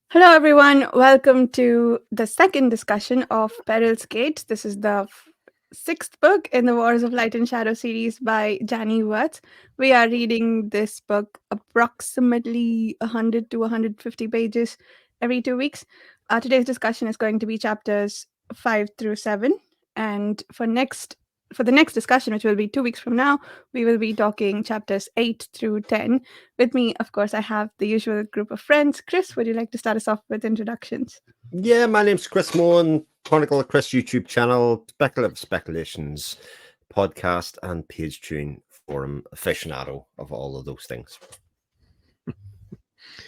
Hello, everyone. Welcome to the second discussion of Peril's Gates. This is the sixth book in the Wars of Light and Shadow series by Janny Wurts. We are reading this book approximately 100 to 150 pages every 2 weeks. Today's discussion is going to be chapters 5 through 7. And for the next discussion, which will be 2 weeks from now, we will be talking chapters 8 through 10. With me, of course, I have the usual group of friends. Chris, would you like to start us off with introductions? Yeah, my name's Chris Mohan, Chronicle of Chris YouTube channel, Speculative Speculations podcast, and Page Tune forum aficionado of all of those things.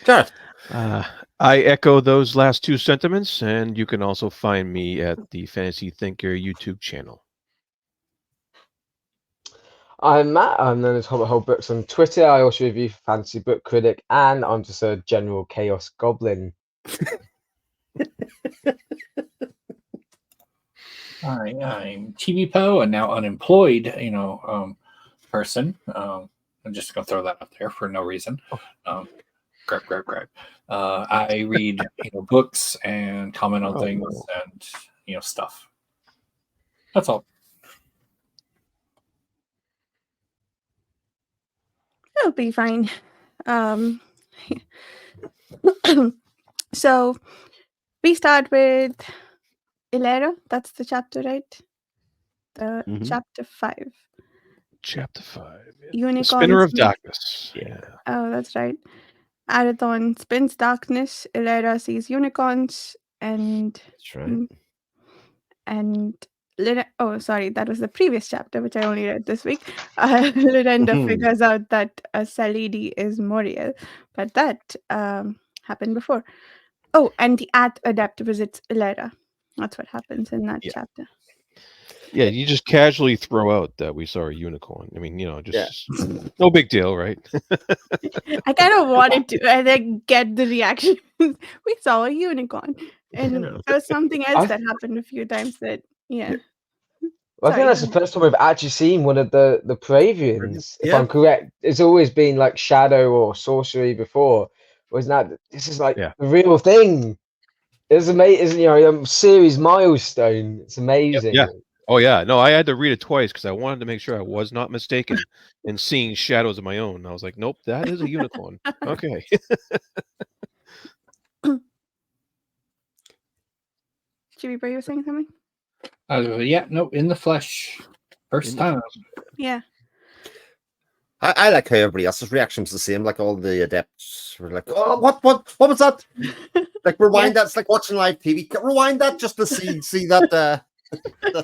Gareth. I echo those last two sentiments, and you can also find me at the Fantasy Thinker YouTube channel. I'm Matt. I'm known as Hobbit Hole Books on Twitter. I also review Fantasy Book Critic, and I'm just a general chaos goblin. Hi, I'm TV Poe, and now unemployed, person. I'm just gonna throw that out there for no reason. Grab. I read, books and comment on things and stuff. That's all. It'll be fine. So we start with Ilera. That's the chapter, right? Chapter 5. Chapter 5. Yeah. Unicorns. Spinner of Darkness. Yeah. Oh, that's right. Arathon spins darkness. Ilera sees unicorns, and That's right. And sorry, that was the previous chapter, which I only read this week. Lyrenda figures out that Salidi is Moriel, but that happened before. Oh, and the Adept visits Ilera. That's what happens in that chapter. Yeah, you just casually throw out that we saw a unicorn. I mean, just no big deal, right? I kind of wanted to, and then get the reaction. We saw a unicorn, and there was something else that happened a few times. That I think that's the first time we've actually seen one of the Pravians. If I'm correct, it's always been like shadow or sorcery before. Whereas now this is like the real thing. It's amazing, a series milestone. It's amazing. Yeah. Oh yeah. No, I had to read it twice because I wanted to make sure I was not mistaken in seeing shadows of my own. I was like, nope, that is a unicorn. Okay. Chibi, were you saying something? In the flesh. First time. Yeah. I like how everybody else's reaction was the same. Like all the adepts were like, "Oh, what was that?" Like rewind that. It's like watching live TV. Rewind that just to see that.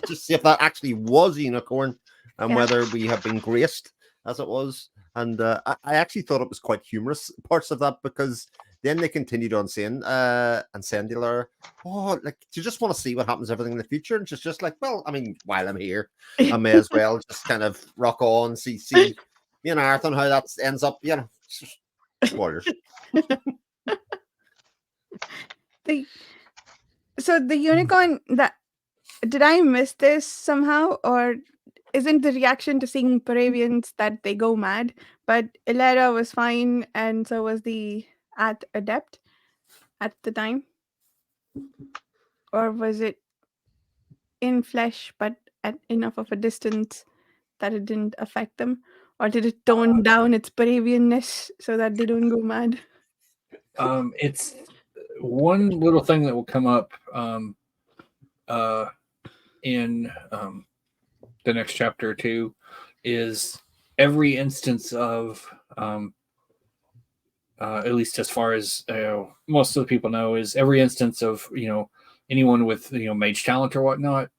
Just see if that actually was a unicorn and whether we have been graced as it was. And I actually thought it was quite humorous parts of that, because then they continued on saying and saying to her, "Oh, like, do you just want to see what happens everything in the future?" And she's just like, "Well, I mean, while I'm here, I may as well just kind of rock on, see Arthur, how that ends up, spoilers." So the unicorn, did I miss this somehow, or isn't the reaction to seeing Paravians that they go mad? But Ilera was fine, and so was the Adept at the time. Or was it in flesh, but at enough of a distance that it didn't affect them? Or did it tone down its Paravianness so that they don't go mad? It's one little thing that will come up in the next chapter or two is every instance of at least as far as most of the people know, is every instance of anyone with mage talent or whatnot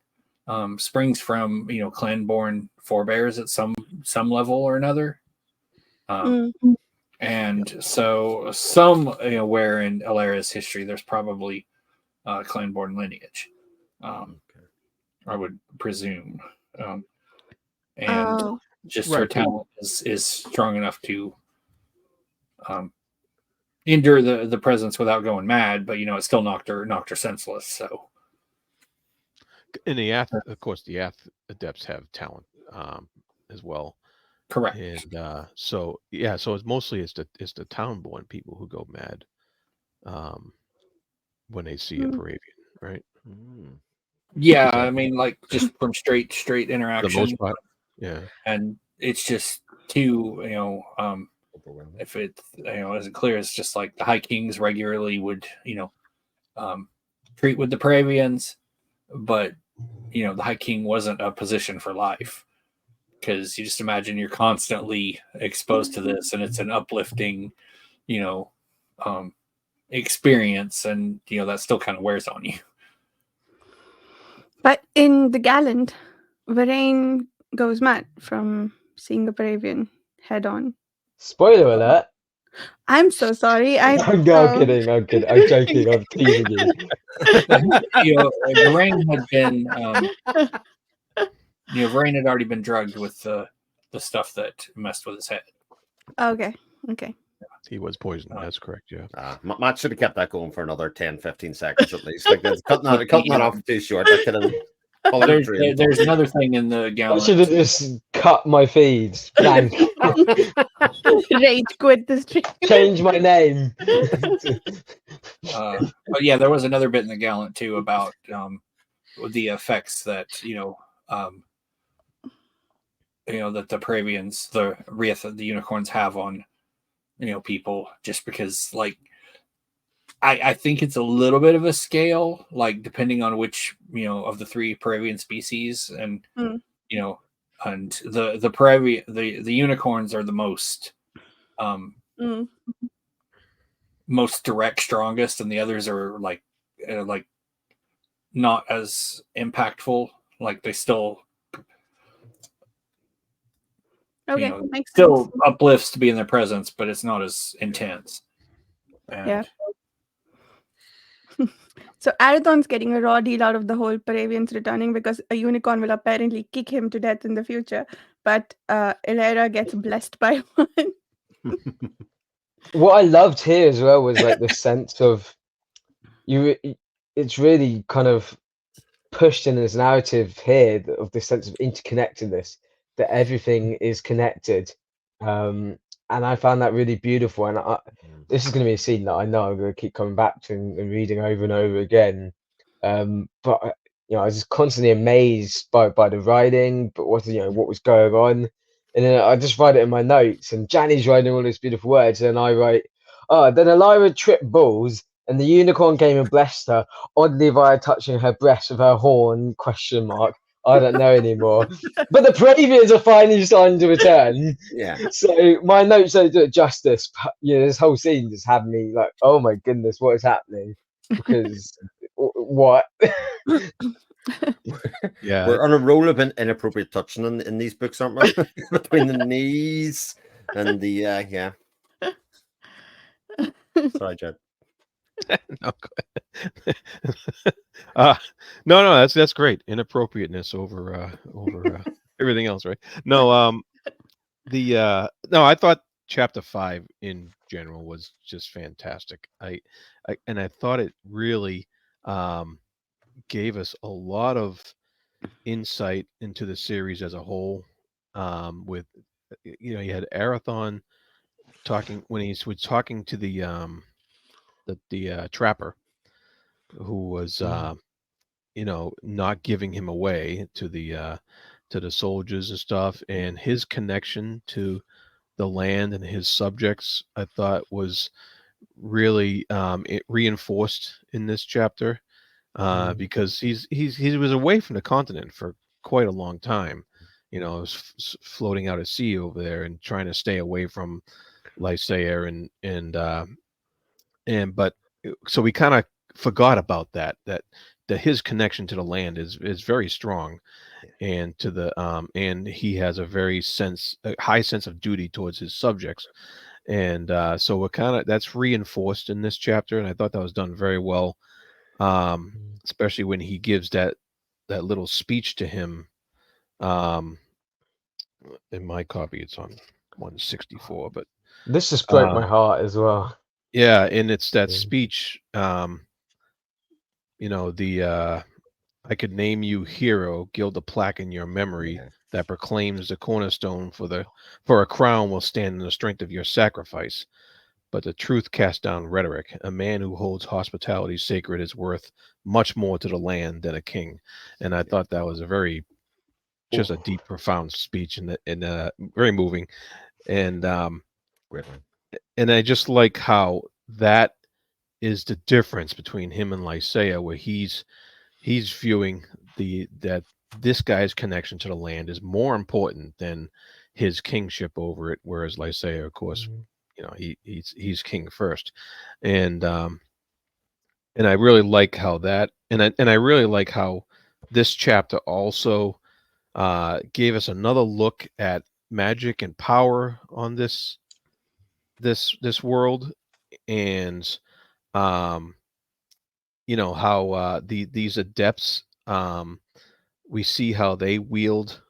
springs from clan-born forebears at some level or another. And so somewhere in Ilera's history, there's probably clan-born lineage. I would presume. And just her talent is strong enough to endure the presence without going mad, but it still knocked her senseless. So, in of course, the adepts have talent as well. Correct. And so it's mostly it's the town-born people who go mad. when they see a Paravian, right? Yeah, I mean, like just from straight interaction. For the most part, yeah. And it's just too, if it, isn't clear, it's just like the High Kings regularly would, treat with the Paravians, but the High King wasn't a position for life, because you just imagine you're constantly exposed to this, and it's an uplifting, experience, and that still kind of wears on you. But in The Gallant, Varane goes mad from seeing a Paravian head on. Spoiler alert. I'm so sorry. I'm kidding. I'm joking. I'm teasing you. Varane had been, Varane had already been drugged with the stuff that messed with his head. Okay. He was poisoned. That's correct. Yeah. Matt should have kept that going for another 10, 15 seconds at least. Like cutting that off too short. That could have. There's another thing in The Gallant. I should have just cut my feeds. Blank. Rage quit the stream. Change my name. But yeah, there was another bit in The Gallant too about the effects that that the Paravians, the Rieth, the unicorns have on people, just because like I think it's a little bit of a scale, like depending on which of the three Paravian species, and and the Paravian, the unicorns are the most most direct, strongest, and the others are like not as impactful. Like they still still uplifts to be in their presence, but it's not as intense. Yeah. So Arathon's getting a raw deal out of the whole Paravians returning, because a unicorn will apparently kick him to death in the future, but Illyra gets blessed by one. What I loved here as well was like the sense of it's really kind of pushed in this narrative here of this sense of interconnectedness, that everything is connected, and I found that really beautiful. And this is going to be a scene that I know I'm going to keep coming back to and reading over and over again. But I was just constantly amazed by the writing, but what was going on. And then I just write it in my notes, and Janny's writing all these beautiful words, and I write, then Illyra tripped balls, and the unicorn came and blessed her, oddly via touching her breast with her horn, ? I don't know anymore. But the Paravians are finally starting to return. Yeah. So my notes don't do it justice, but this whole scene just had me like, oh my goodness, what is happening? Because what? Yeah, we're on a roll of inappropriate touching in these books, aren't we? Between the knees and the yeah. Sorry, Jed. No, that's great. Inappropriateness over everything else, right? No, I thought chapter 5 in general was just fantastic. I thought it really gave us a lot of insight into the series as a whole. With you had Arathon talking when he was talking to the trapper, who was not giving him away to the soldiers and stuff, and his connection to the land and his subjects, I thought was really reinforced in this chapter, because he was away from the continent for quite a long time. Floating out at sea over there and trying to stay away from Lysair but so we kind of forgot about that his connection to the land is very strong, and to the and he has a high sense of duty towards his subjects, and so we're that's reinforced in this chapter, and I thought that was done very well, especially when he gives that little speech to him. In my copy it's on 164, but this just broke my heart as well. Yeah, and it's that speech, I could name you hero, gild a plaque in your memory that proclaims the cornerstone for a crown will stand in the strength of your sacrifice. but the truth casts down rhetoric. A man who holds hospitality sacred is worth much more to the land than a king. And I thought that was a very, just a deep, profound speech, and very moving. And I just like how that is the difference between him and Lysaea, where he's viewing that this guy's connection to the land is more important than his kingship over it, whereas Lysaea, of course, he's king first. And I really like how that, and I really like how this chapter also gave us another look at magic and power on this world. And how these adepts, we see how they wield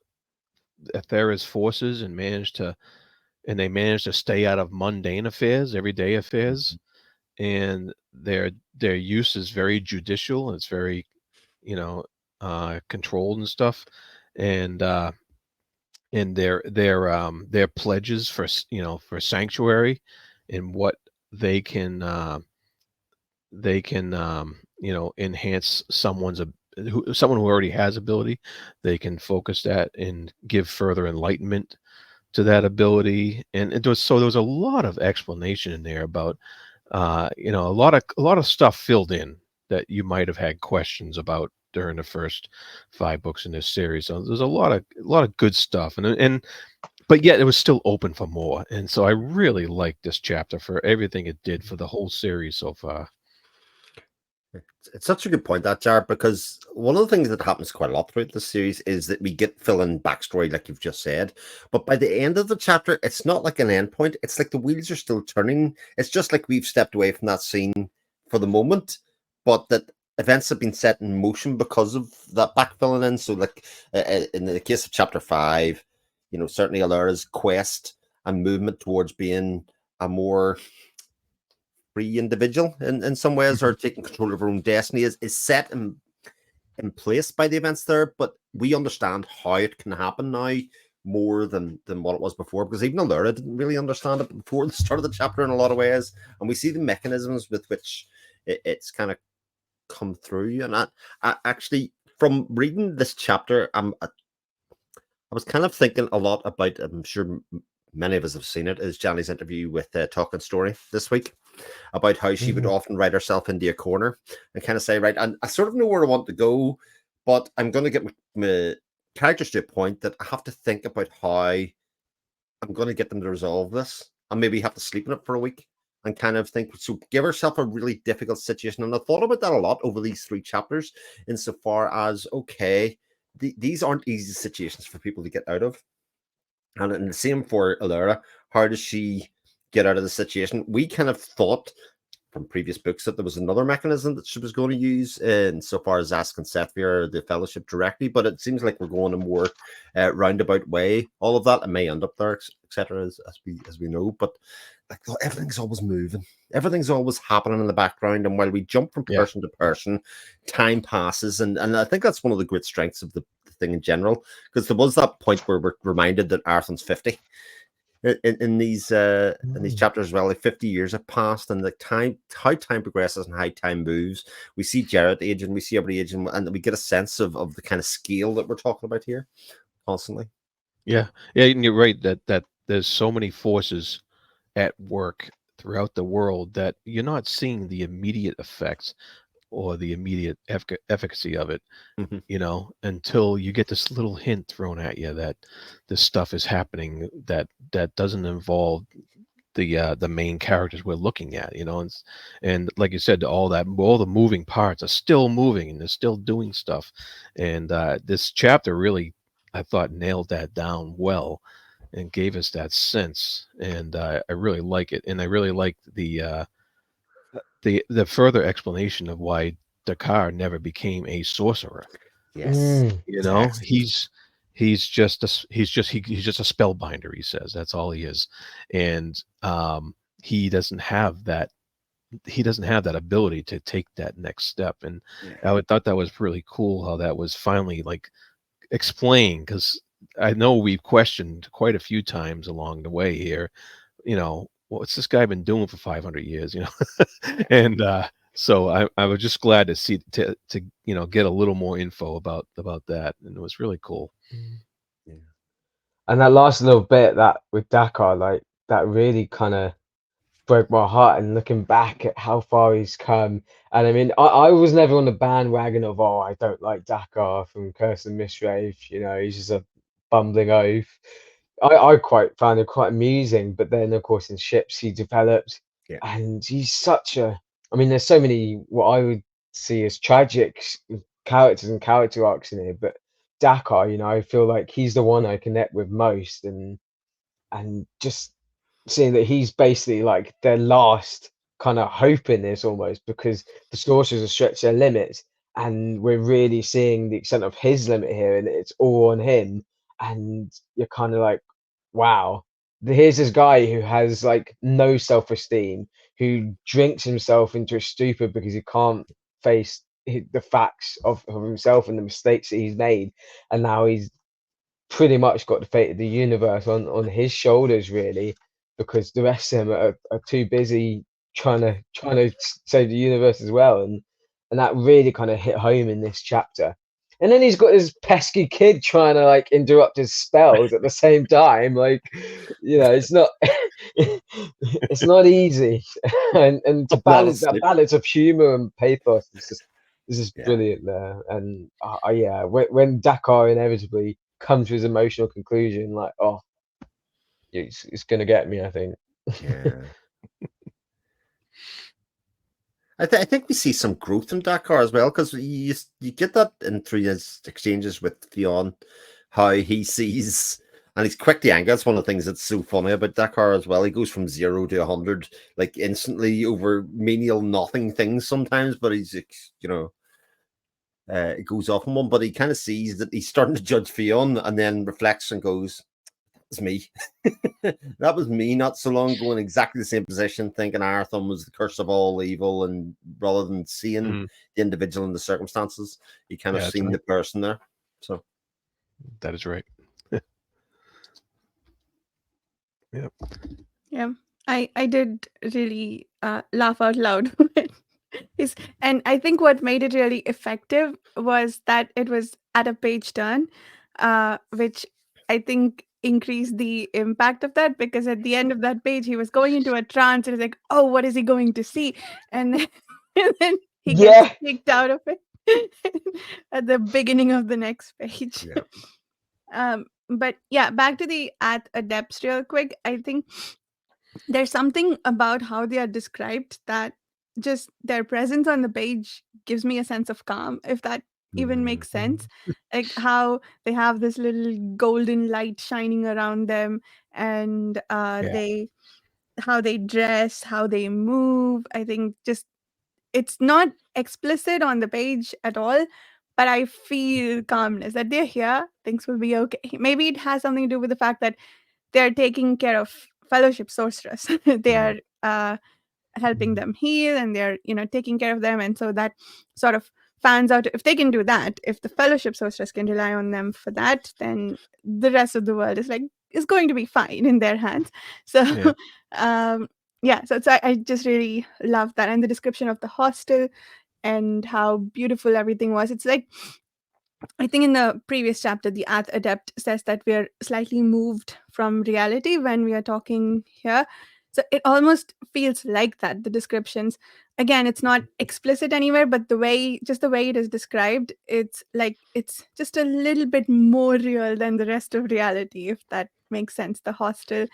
Aethera's forces and they manage to stay out of mundane affairs, everyday affairs, and their use is very judicial, and it's very controlled and stuff. And their pledges for for sanctuary and what they can enhance someone who already has ability. They can focus that and give further enlightenment to that ability. And there was a lot of explanation in there about a lot of stuff filled in that you might have had questions about during the first 5 books in this series. So there's a lot of good stuff, but yet it was still open for more. And so I really liked this chapter for everything it did for the whole series so far. It's such a good point, that, Jared, because one of the things that happens quite a lot throughout the series is that we get fill-in backstory, like you've just said. But by the end of the chapter, it's not like an end point. It's like the wheels are still turning. It's just like we've stepped away from that scene for the moment, but that events have been set in motion because of that backfilling in. So, like in the case of chapter 5, certainly Allura's quest and movement towards being a more free individual in some ways, or taking control of her own destiny, is set in place by the events there. But we understand how it can happen now more than what it was before, because even Allura didn't really understand it before the start of the chapter in a lot of ways, and we see the mechanisms with which it's kind of come through. And I actually, from reading this chapter, I was kind of thinking a lot about, I'm sure many of us have seen it, is Janny's interview with Talking Story this week, about how she would often write herself into a corner and kind of say, right, and I sort of know where I want to go, but I'm going to get my characters to a point that I have to think about how I'm going to get them to resolve this, and maybe have to sleep in it for a week and kind of think, so give herself a really difficult situation. And I thought about that a lot over these 3 chapters, insofar as, okay, these aren't easy situations for people to get out of. And the same for Allura. How does she get out of the situation? We kind of thought from previous books that there was another mechanism that she was going to use, insofar as asking Sethvia or the Fellowship directly, but it seems like we're going a more roundabout way. All of that, it may end up there, etc., as we know. But like, everything's always moving, everything's always happening in the background, and while we jump from person to person, time passes, and I think that's one of the great strengths of the thing in general, because there was that point where we're reminded that Arthur's 50 in these chapters as well. Like 50 years have passed, and how time progresses and how time moves. We see Jared aging, we see everybody aging, and we get a sense of the kind of scale that we're talking about here constantly. Yeah, and you're right that there's so many forces at work throughout the world that you're not seeing the immediate effects or the immediate efficacy of it, until you get this little hint thrown at you that this stuff is happening that doesn't involve the main characters we're looking at, and like you said, all the moving parts are still moving and they're still doing stuff. And this chapter really, I thought, nailed that down well and gave us that sense. And I really like it, and I really like the further explanation of why Dakar never became a sorcerer. Yes, He's just a spellbinder. He says that's all he is, and he doesn't have that. He doesn't have that ability to take that next step. And I thought that was really cool how that was finally like explained, because I know we've questioned quite a few times along the way here, what's this guy been doing for 500 years, and so I was just glad to see to get a little more info about that, and it was really cool. Yeah. And that last little bit that with Dakar, like that really kind of broke my heart. And looking back at how far he's come, and I mean, I was never on the bandwagon of, oh, I don't like Dakar from Curse and Mistwraith, he's just a bumbling oaf. I quite found it quite amusing, but then of course in Ships he developed, Yeah. and he's such a. I mean, there's so many what I would see as tragic characters and character arcs in here, but Dakar, I feel like he's the one I connect with most, and just seeing that he's basically like their last kind of hope in this almost, because the sorcerers have stretched their limits, and we're really seeing the extent of his limit here, and it's all on him. And you're kind of like, wow, here's this guy who has like no self-esteem, who drinks himself into a stupor because he can't face the facts of himself and the mistakes that he's made, and now he's pretty much got the fate of the universe on his shoulders, really, because the rest of them are too busy trying to save the universe as well, and that really kind of hit home in this chapter. And then he's got this pesky kid trying to like interrupt his spells at the same time, like it's not it's not easy, and to balance that balance of humor and pathos is just brilliant there. And yeah, when Dakar inevitably come to his emotional conclusion, like, oh, it's gonna get me, I think. Yeah. I think we see some growth in Dakar as well, because you get that in through his exchanges with Theon, how he sees, and he's quick to anger. That's one of the things that's so funny about Dakar as well. He goes from 0 to 100 like instantly over menial nothing things sometimes, but he's it goes off on one. But he kind of sees that he's starting to judge Theon, and then reflects and goes, "It's me." That was me not so long ago in exactly the same position, thinking Arathon was the curse of all evil, and rather than seeing the individual and the circumstances, you kind of seen the person there. So that is right. Yep. Yeah, I did really laugh out loud. And I think what made it really effective was that it was at a page turn, which I think increased the impact of that, because at the end of that page he was going into a trance and it's like, oh, what is he going to see? And then, and then he gets kicked out of it at the beginning of the next page. But yeah, back to the at adepts real quick. I think there's something about how they are described that just their presence on the page gives me a sense of calm, if that even makes sense. Like how they have this little golden light shining around them, and they how they dress, how they move. I think just it's not explicit on the page at all, but I feel calmness that they're here, things will be okay. Maybe it has something to do with the fact that they're taking care of fellowship sorcerers. They are helping them heal, and they're taking care of them, and so that sort of fans out. If they can do that, if the fellowship sorcerers can rely on them for that, then the rest of the world is going to be fine in their hands. So so I just really love that, and the description of the hostel and how beautiful everything was. It's like, I think in the previous chapter, the adept says that we are slightly moved from reality when we are talking here. So it almost feels like that. The descriptions, again, it's not explicit anywhere, but the way it is described, it's like it's just a little bit more real than the rest of reality, if that makes sense. The hostel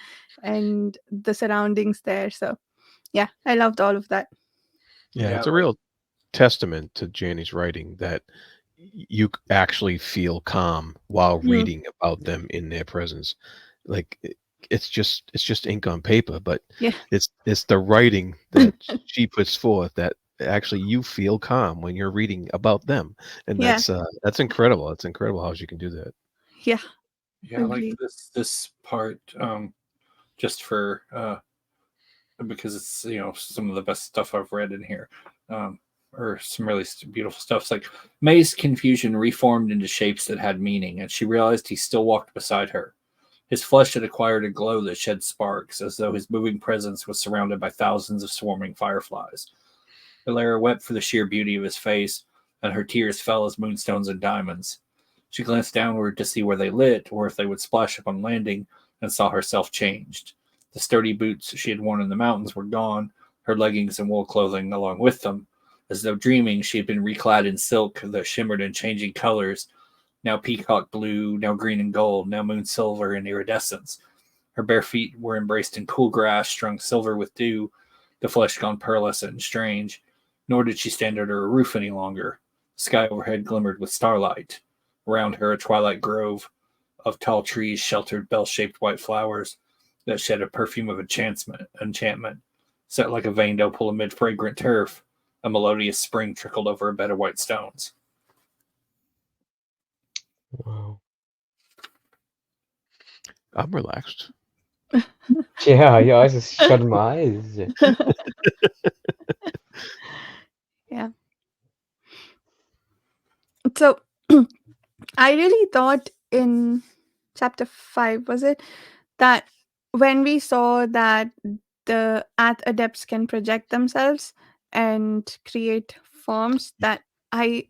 and the surroundings there. So yeah, I loved all of that. Yeah, it's a real testament to Janny's writing that you actually feel calm while reading about them in their presence. Like it's just ink on paper, but it's the writing that she puts forth that actually you feel calm when you're reading about them, and that's incredible. It's incredible how she can do that. Yeah, I like this part just for because it's some of the best stuff I've read in here. Or some really beautiful stuff. It's like May's confusion reformed into shapes that had meaning, and she realized he still walked beside her. His flesh had acquired a glow that shed sparks, as though his moving presence was surrounded by thousands of swarming fireflies. Alara wept for the sheer beauty of his face, and her tears fell as moonstones and diamonds. She glanced downward to see where they lit, or if they would splash upon landing, and saw herself changed. The sturdy boots she had worn in the mountains were gone, her leggings and wool clothing along with them. As though dreaming, she had been reclad in silk that shimmered in changing colors, now peacock blue, now green and gold, now moon silver and iridescence. Her bare feet were embraced in cool grass strung silver with dew, the flesh gone pearlescent and strange. Nor did she stand under a roof any longer. The sky overhead glimmered with starlight. Around her, a twilight grove of tall trees sheltered bell-shaped white flowers that shed a perfume of enchantment. Set like a veined opal amid fragrant turf, a melodious spring trickled over a bed of white stones. Wow. I'm relaxed. Yeah, I just shut my eyes. Yeah. So I really thought in chapter 5, was it, that when we saw that the adepts can project themselves and create forms, that I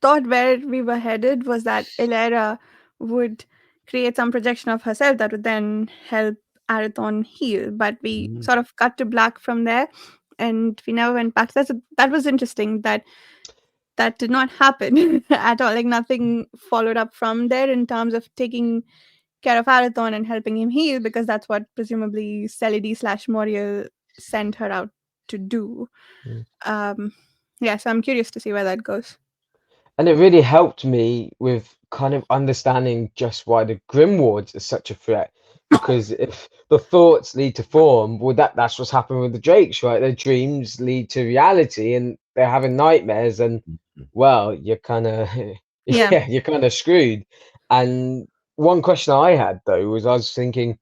thought where we were headed was that Ilera would create some projection of herself that would then help Arathon heal. But we sort of cut to black from there, and we never went back. That was interesting. That did not happen at all. Like nothing followed up from there in terms of taking care of Arathon and helping him heal, because that's what presumably Celidi/Moriel sent her out to do. Yeah, so I'm curious to see where that goes. And it really helped me with kind of understanding just why the Grimwards is such a threat. Because if the thoughts lead to form, well, that's what's happened with the Drakes, right? Their dreams lead to reality, and they're having nightmares, and well, you're kind of you're kind of screwed. And one question I had though was, I was thinking,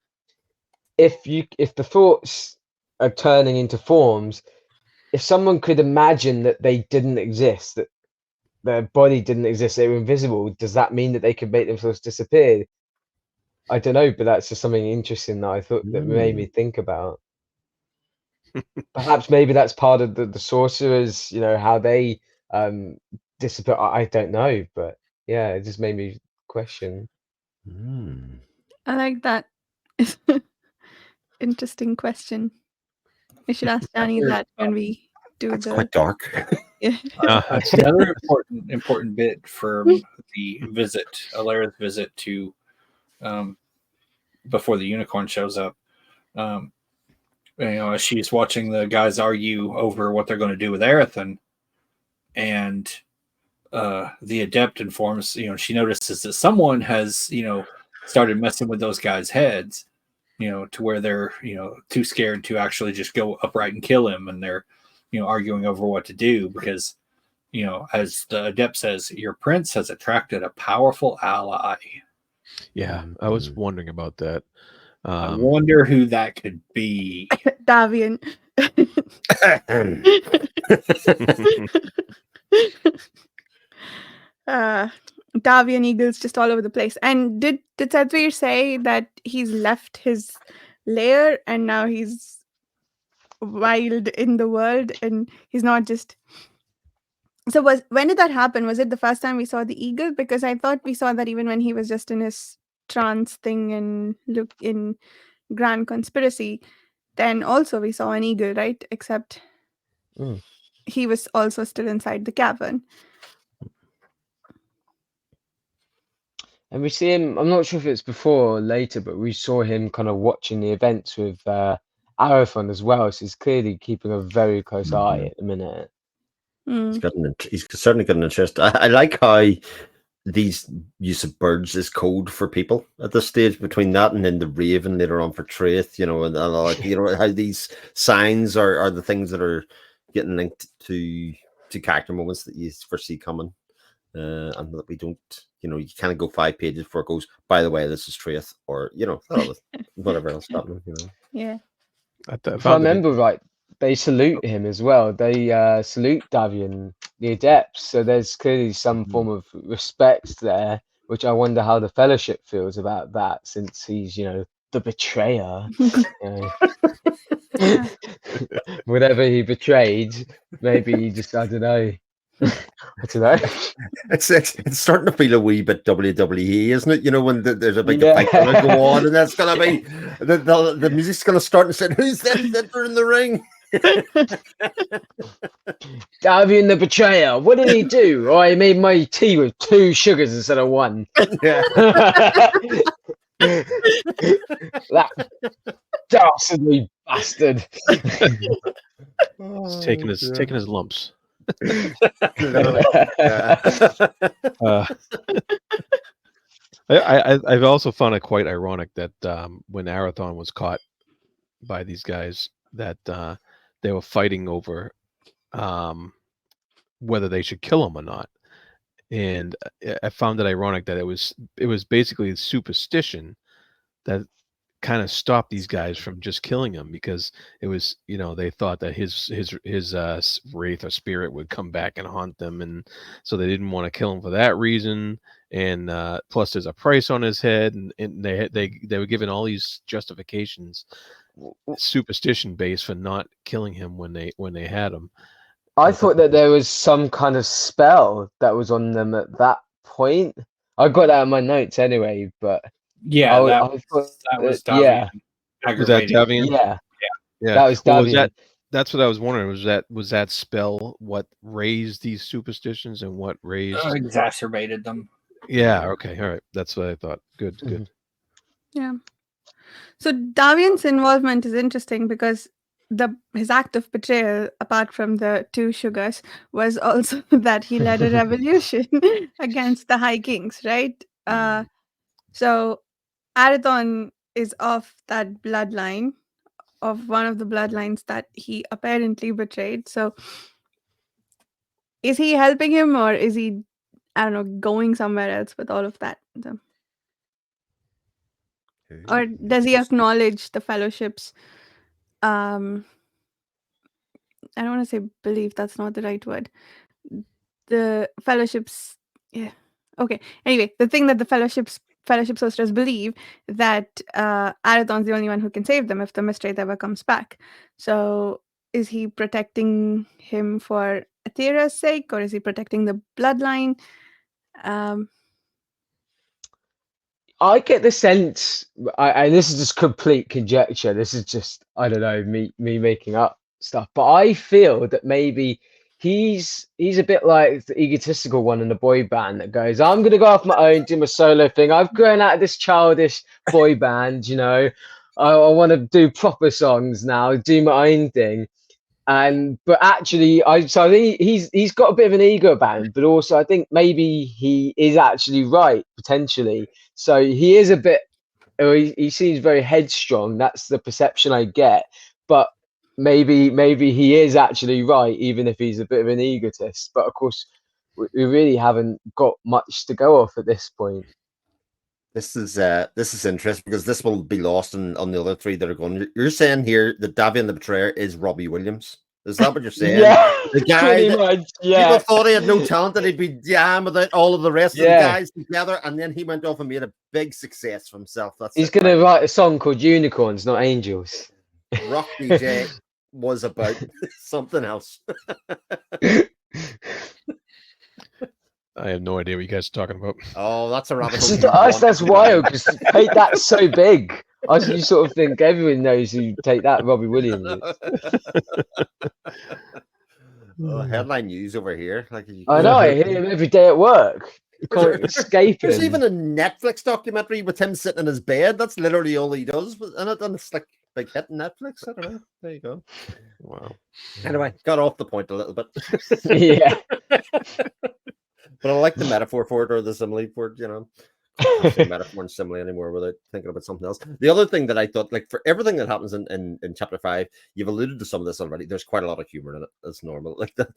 if the thoughts are turning into forms, if someone could imagine that they didn't exist, that their body didn't exist, they were invisible, does that mean that they could make themselves disappear? I don't know, but that's just something interesting that I thought that made me think about. Perhaps maybe that's part of the sorcerers, how they disappear. I don't know, but yeah, it just made me question. I like that. Interesting question. We should ask Janny that when we do That's quite dark. Yeah. Another important bit from the visit, Alara's visit to before the unicorn shows up. As she's watching the guys argue over what they're going to do with Arathon, and the adept informs, she notices that someone has, started messing with those guys' heads, to where they're, too scared to actually just go upright and kill him, and they're, arguing over what to do because, as the adept says, your prince has attracted a powerful ally. Yeah, I was wondering about that. I wonder who that could be. Davian. Davian eagles just all over the place. And did Sadhvir say that he's left his lair and now he's wild in the world and he's not just... So when did that happen? Was it the first time we saw the eagle? Because I thought we saw that even when he was just in his trance thing and look in Grand Conspiracy, then also we saw an eagle, right? Except he was also still inside the cavern. And we see him, I'm not sure if it's before or later, but we saw him kind of watching the events with Arathon as well. So he's clearly keeping a very close eye at the minute. He's certainly got an interest. I like how these use of birds is code for people at this stage, between that and then the raven later on for Traith, and how these signs are the things that are getting linked to character moments that you foresee coming, and that we don't, you kind of go 5 pages before it goes, by the way, this is Traith, or whatever else happening. Yeah. If I remember right, they salute him as well. They salute Davian, the adept. So there's clearly some form of respect there, which I wonder how the Fellowship feels about that, since he's, you know, the betrayer. Yeah. Whatever he betrayed, maybe he just, I don't know. I don't know. It's starting to feel a wee bit WWE, isn't it? You know, when there's a big Yeah. fight going to go on, and that's going to be the music's going to start and say, "Who's that entering the ring?" Davian the betrayer. What did he do? Oh, I made my tea with 2 sugars instead of 1. Yeah. That dastardly bastard. He's taking his lumps. I've also found it quite ironic that when Arathon was caught by these guys, that they were fighting over whether they should kill him or not. And I found it ironic that it was basically superstition that kind of stopped these guys from just killing him, because it was, you know, they thought that his wraith or spirit would come back and haunt them, and so they didn't want to kill him for that reason. And plus there's a price on his head, and they were given all these justifications, superstition based, for not killing him when they had him. I thought that there was some kind of spell that was on them at that point. I got that in my notes anyway, but yeah, I that thought, was Davian. yeah. Was that Davian? Yeah. Yeah, that was Davian. That's what I was wondering. Was that spell what raised these superstitions and what raised exacerbated them? Yeah. Okay. All right. That's what I thought. Good. Good. Yeah. So Davian's involvement is interesting because his act of betrayal, apart from the 2 sugars, was also that he led a revolution against the High Kings, right? So Arathon is of that bloodline, of one of the bloodlines that he apparently betrayed. So is he helping him, or is he, I don't know, going somewhere else with all of that? Or does he acknowledge the Fellowship's I don't want to say belief, that's not the right word. The Fellowship's, yeah. Okay. Anyway, the thing that the Fellowship sisters believe that Arathon's the only one who can save them if the Mistwraith ever comes back. So is he protecting him for Aethera's sake, or is he protecting the bloodline? I get the sense, and this is just complete conjecture. This is just, I don't know, me making up stuff. But I feel that maybe he's a bit like the egotistical one in the boy band that goes, "I'm gonna go off my own, do my solo thing. I've grown out of this childish boy band, you know. I want to do proper songs now, do my own thing." But actually, I think he's got a bit of an ego about him, but also I think maybe he is actually right potentially. So he is a bit. He seems very headstrong. That's the perception I get. But maybe he is actually right, even if he's a bit of an egotist. But of course, we really haven't got much to go off at this point. This is interesting because this will be lost on the other 3 that are going. You're saying here that Davian the Betrayer is Robbie Williams. Is that what you're saying? Yeah, the guy that much, yeah. People thought he had no talent, that he'd be jam without all of the rest of the guys together, and then he went off and made a big success for himself. He's going to write a song called Unicorns, Not Angels. Rock DJ was about something else. I have no idea what you guys are talking about. Oh, that's a rabbit hole. To us, that's wild, because that's so big. You sort of think everyone knows who Take That, Robbie Williams. Headline news over here. I know, I hear him every day at work. You can't escape him. There's even a Netflix documentary with him sitting in his bed. That's literally all he does. And it's like big hit in Netflix. I don't know. There you go. Wow. Anyway, got off the point a little bit. Yeah. But I like the metaphor for it, or the simile for it, you know. Metaphor and simile anymore without thinking about something else. The other thing that I thought, like, for everything that happens in chapter 5, you've alluded to some of this already. There's quite a lot of humor in it. It's normal. Like the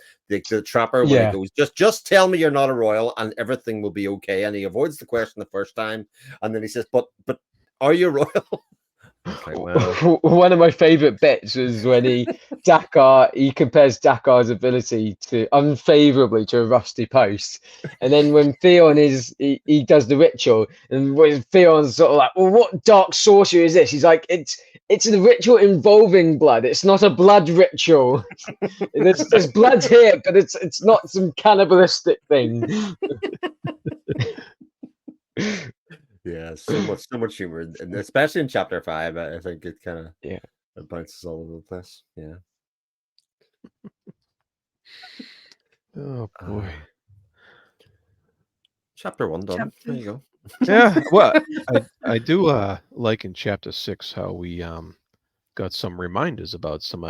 trapper when he goes, just tell me you're not a royal and everything will be okay. And he avoids the question the first time, and then he says, but are you royal? Like, well. One of my favorite bits was when he compares Dakar's ability to unfavorably to a rusty post, and then when Theon he does the ritual, and when Theon's sort of like, well, what dark sorcery is this? He's like, it's a ritual involving blood. It's not a blood ritual. There's blood here, but it's not some cannibalistic thing. Yeah, so much humor, and especially in chapter 5, I think it kind of it bounces all over the place. Yeah. Oh boy. Chapter 1 done. There you go. Yeah. Well, I do like in chapter 6 how we got some reminders about some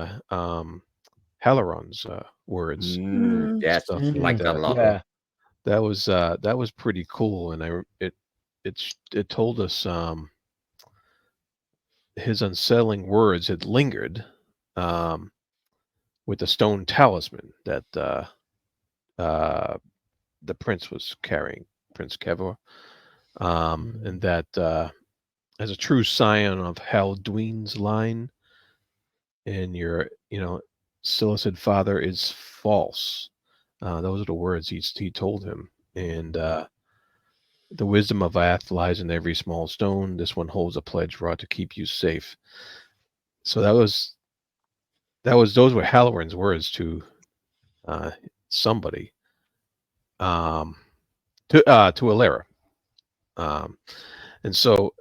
Halaron's words. Yes, Stuff I like that a lot. Yeah. That was pretty cool, and it told us his unsettling words had lingered with the stone talisman that the prince was carrying, Prince Kevor, and that as a true scion of Halduin's line, and your Sillicid father is false. Those are the words he told him, and the wisdom of Ath lies in every small stone. This one holds a pledge wrought to keep you safe. So those were Halloran's words to somebody, to Alara, and so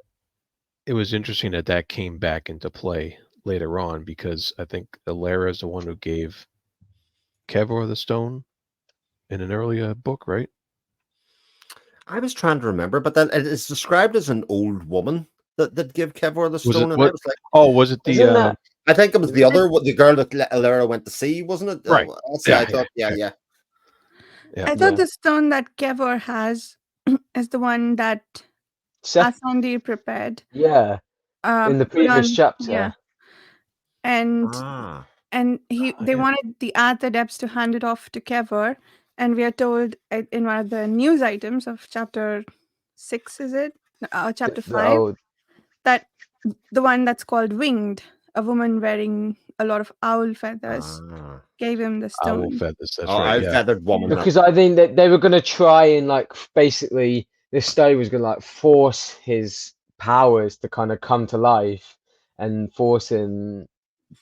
it was interesting that came back into play later on, because I think Alara is the one who gave Kevor the stone in an earlier book, right? I was trying to remember, but then it is described as an old woman that give Kevor the stone, and I was like, oh, was it the? I think it was the girl that Alara went to see, wasn't it? Right. I thought, yeah. I thought the stone that Kevor has is the one that Asandi prepared. Yeah. In the previous chapter. Yeah. And they wanted the Ath Adepts to hand it off to Kevor, and we are told in one of the news items of chapter 6, is it? Chapter 5, that the one that's called Winged, a woman wearing a lot of owl feathers, gave him the stone. Owl feathers, that's right. Owl feathered woman. Because I think that they were going to try and basically this stone was going to force his powers to kind of come to life and force him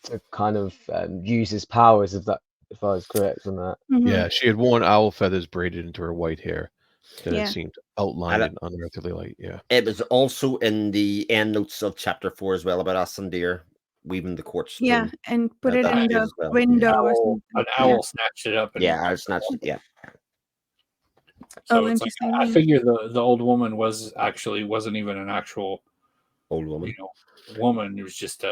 to kind of use his powers, if I was correct on that. Yeah, she had worn owl feathers braided into her white hair that it seemed outlined in unearthly light. Yeah. It was also in the end notes of chapter 4 as well about Asandir weaving the quartz stone. Yeah, and put it in the window or something. An owl snatched it up. And I snatched it, yeah. So interesting. I figure the old woman wasn't even an actual old woman. Woman. It was just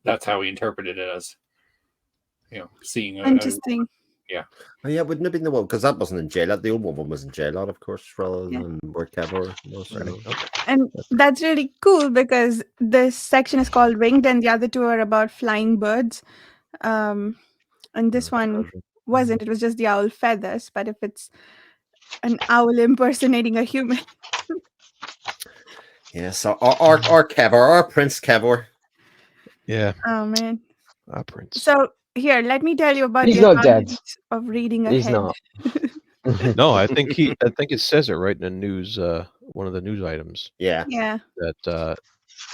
that's how he interpreted it as, seeing. Interesting. Yeah. Oh, yeah, wouldn't have been the one, because that wasn't in jail. The old woman was in jail, of course, rather than where Kevor was. And that's really cool, because this section is called Winged, and the other two are about flying birds. And this one wasn't. It was just the owl feathers. But if it's an owl impersonating a human. Yeah, so our Kevor, our Prince Kevor. Yeah. Oh, man. Our Prince. So, here, let me tell you about the advantage of reading ahead. He's not. No, I think it says it right in the news, one of the news items. Yeah. Yeah. That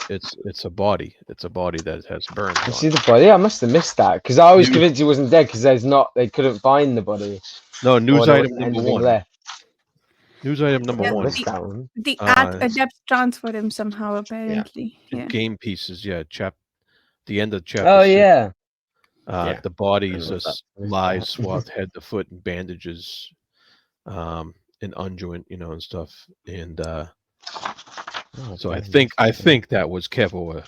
it's a body. It's a body that has burns. You see the body? I must have missed that, because I was convinced he wasn't dead, because they couldn't find the body. No, news item number 1. Left. News item number 1. The Adept transferred him somehow, apparently. Yeah. Game pieces, the end of chapter 6. Oh, yeah. The body's lies swathed head to foot in bandages, and unguent, and stuff. And so I think that was Kevor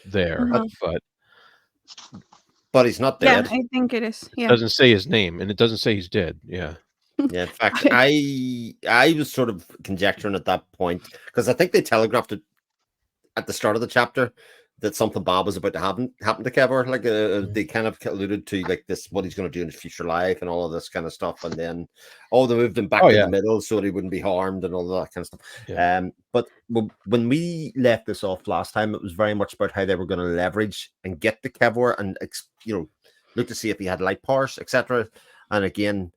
there, but he's not dead. Yeah, I think it is. Yeah. It doesn't say his name, and it doesn't say he's dead. Yeah. Yeah, in fact, I was sort of conjecturing at that point, because I think they telegraphed it at the start of the chapter that something bad was about to happen to Kevlar. Like they kind of alluded to like this, what he's going to do in his future life and all of this kind of stuff. And then, they moved him back to the middle so that he wouldn't be harmed and all that kind of stuff. Yeah. But when we left this off last time, it was very much about how they were going to leverage and get the Kevlar and look to see if he had light powers, etc. And again,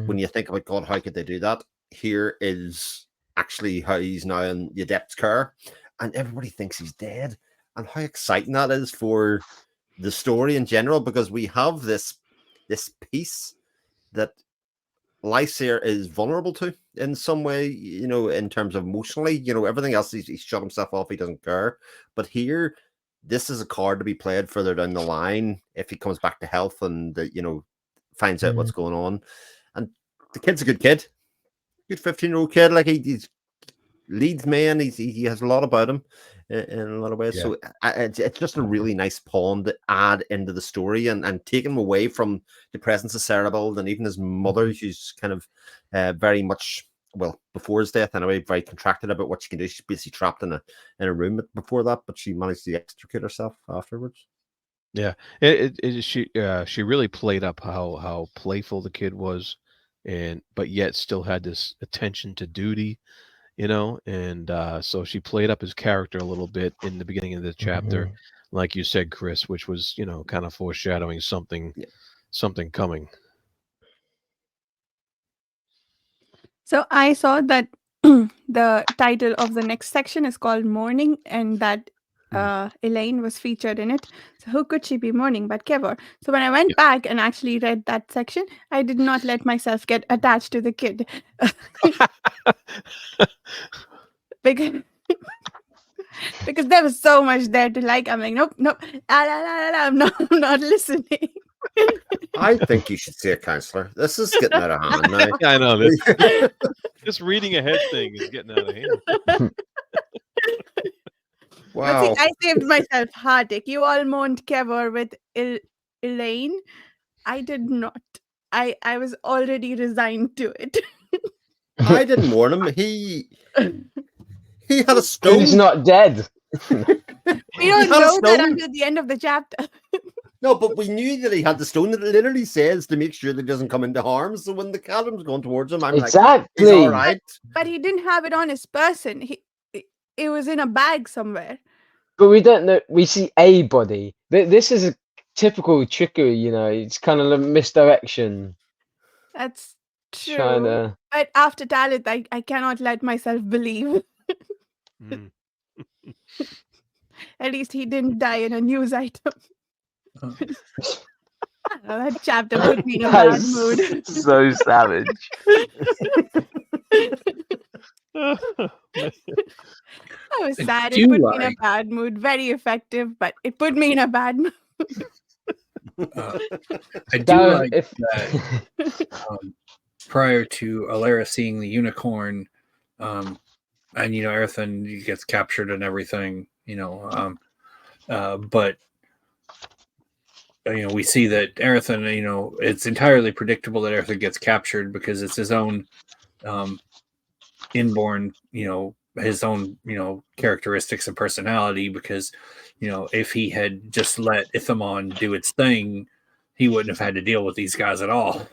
when you think about God, how could they do that? Here is actually how he's now in the Adept's care, and everybody thinks he's dead. And how exciting that is for the story in general, because we have this piece that Lysair is vulnerable to in some way, in terms of emotionally, everything else he's shut himself off, he doesn't care. But here, this is a card to be played further down the line if he comes back to health and finds out what's going on. And the kid's a good kid, good 15-year-old kid. Like he's leads man. He has a lot about him in a lot of ways. So it's just a really nice pawn to add into the story and take him away from the presence of Cerebral and even his mother, who's kind of very much, well, before his death anyway, very contracted about what she can do. She's basically trapped in a room before that, but she managed to extricate herself afterwards. Yeah, she really played up how playful the kid was, but yet still had this attention to duty. And so she played up his character a little bit in the beginning of the chapter, like you said, Chris, which was, kind of foreshadowing something coming. So I saw that the title of the next section is called Mourning, and that Elaine was featured in it. So who could she be mourning but Kevlar? So when I went back and actually read that section, I did not let myself get attached to the kid. because there was so much there to like. I'm like, nope, I'm not listening. I think you should see a counselor. This is getting out of hand now. I know this. This reading ahead thing is getting out of hand. Wow. But see, I saved myself heartache. You all mourned Kevlar with Elaine. I did not. I was already resigned to it. I didn't warn him. He had a stone. He's not dead. We don't know that until the end of the chapter. No, but we knew that he had the stone. That literally says to make sure that he doesn't come into harm. So when the Callum's going towards him, I'm like, he's all right. But he didn't have it on his person. It was in a bag somewhere. But we don't know. We see a body. This is a typical trickery, It's kind of a misdirection. That's true. But after Talit, I cannot let myself believe. At least he didn't die in a news item. That chapter put me in a bad mood. So savage. I was sad. It put me in a bad mood. Very effective, but it put me in a bad mood. I do like that. Prior to Alara seeing the unicorn, and Earthen gets captured and everything, but we see that Earthen, it's entirely predictable that Earthen gets captured because it's his own inborn, his own, characteristics and personality. Because, if he had just let Ithamon do its thing, he wouldn't have had to deal with these guys at all.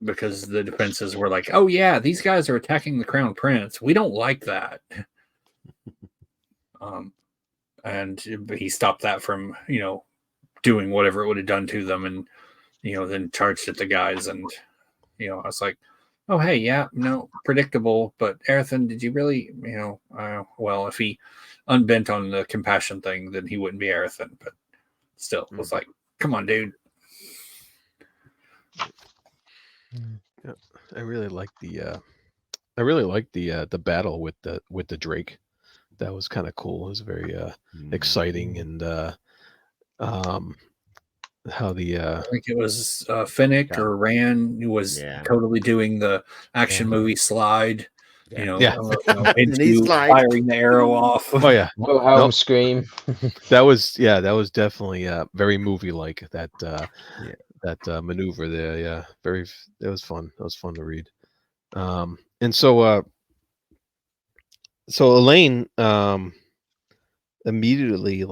Because the defenses were like, oh yeah, these guys are attacking the Crown Prince. We don't like that. And he stopped that from, doing whatever it would have done to them, and, then charged at the guys. And, I was like, oh, hey, yeah, no, predictable. But Earthen, did you really, well, if he unbent on the compassion thing, then he wouldn't be Earthen. But still, it was like, come on, dude. Yeah, I really like the battle with the Drake. That was kind of cool. It was very exciting, and how the I think it was Finnick or Ran who was totally doing the action movie slide. Into firing the arrow off. Oh yeah, Wilhelm scream. That was definitely very movie like that. That maneuver there. Yeah, that was fun. That was fun to read. And so Elaine, immediately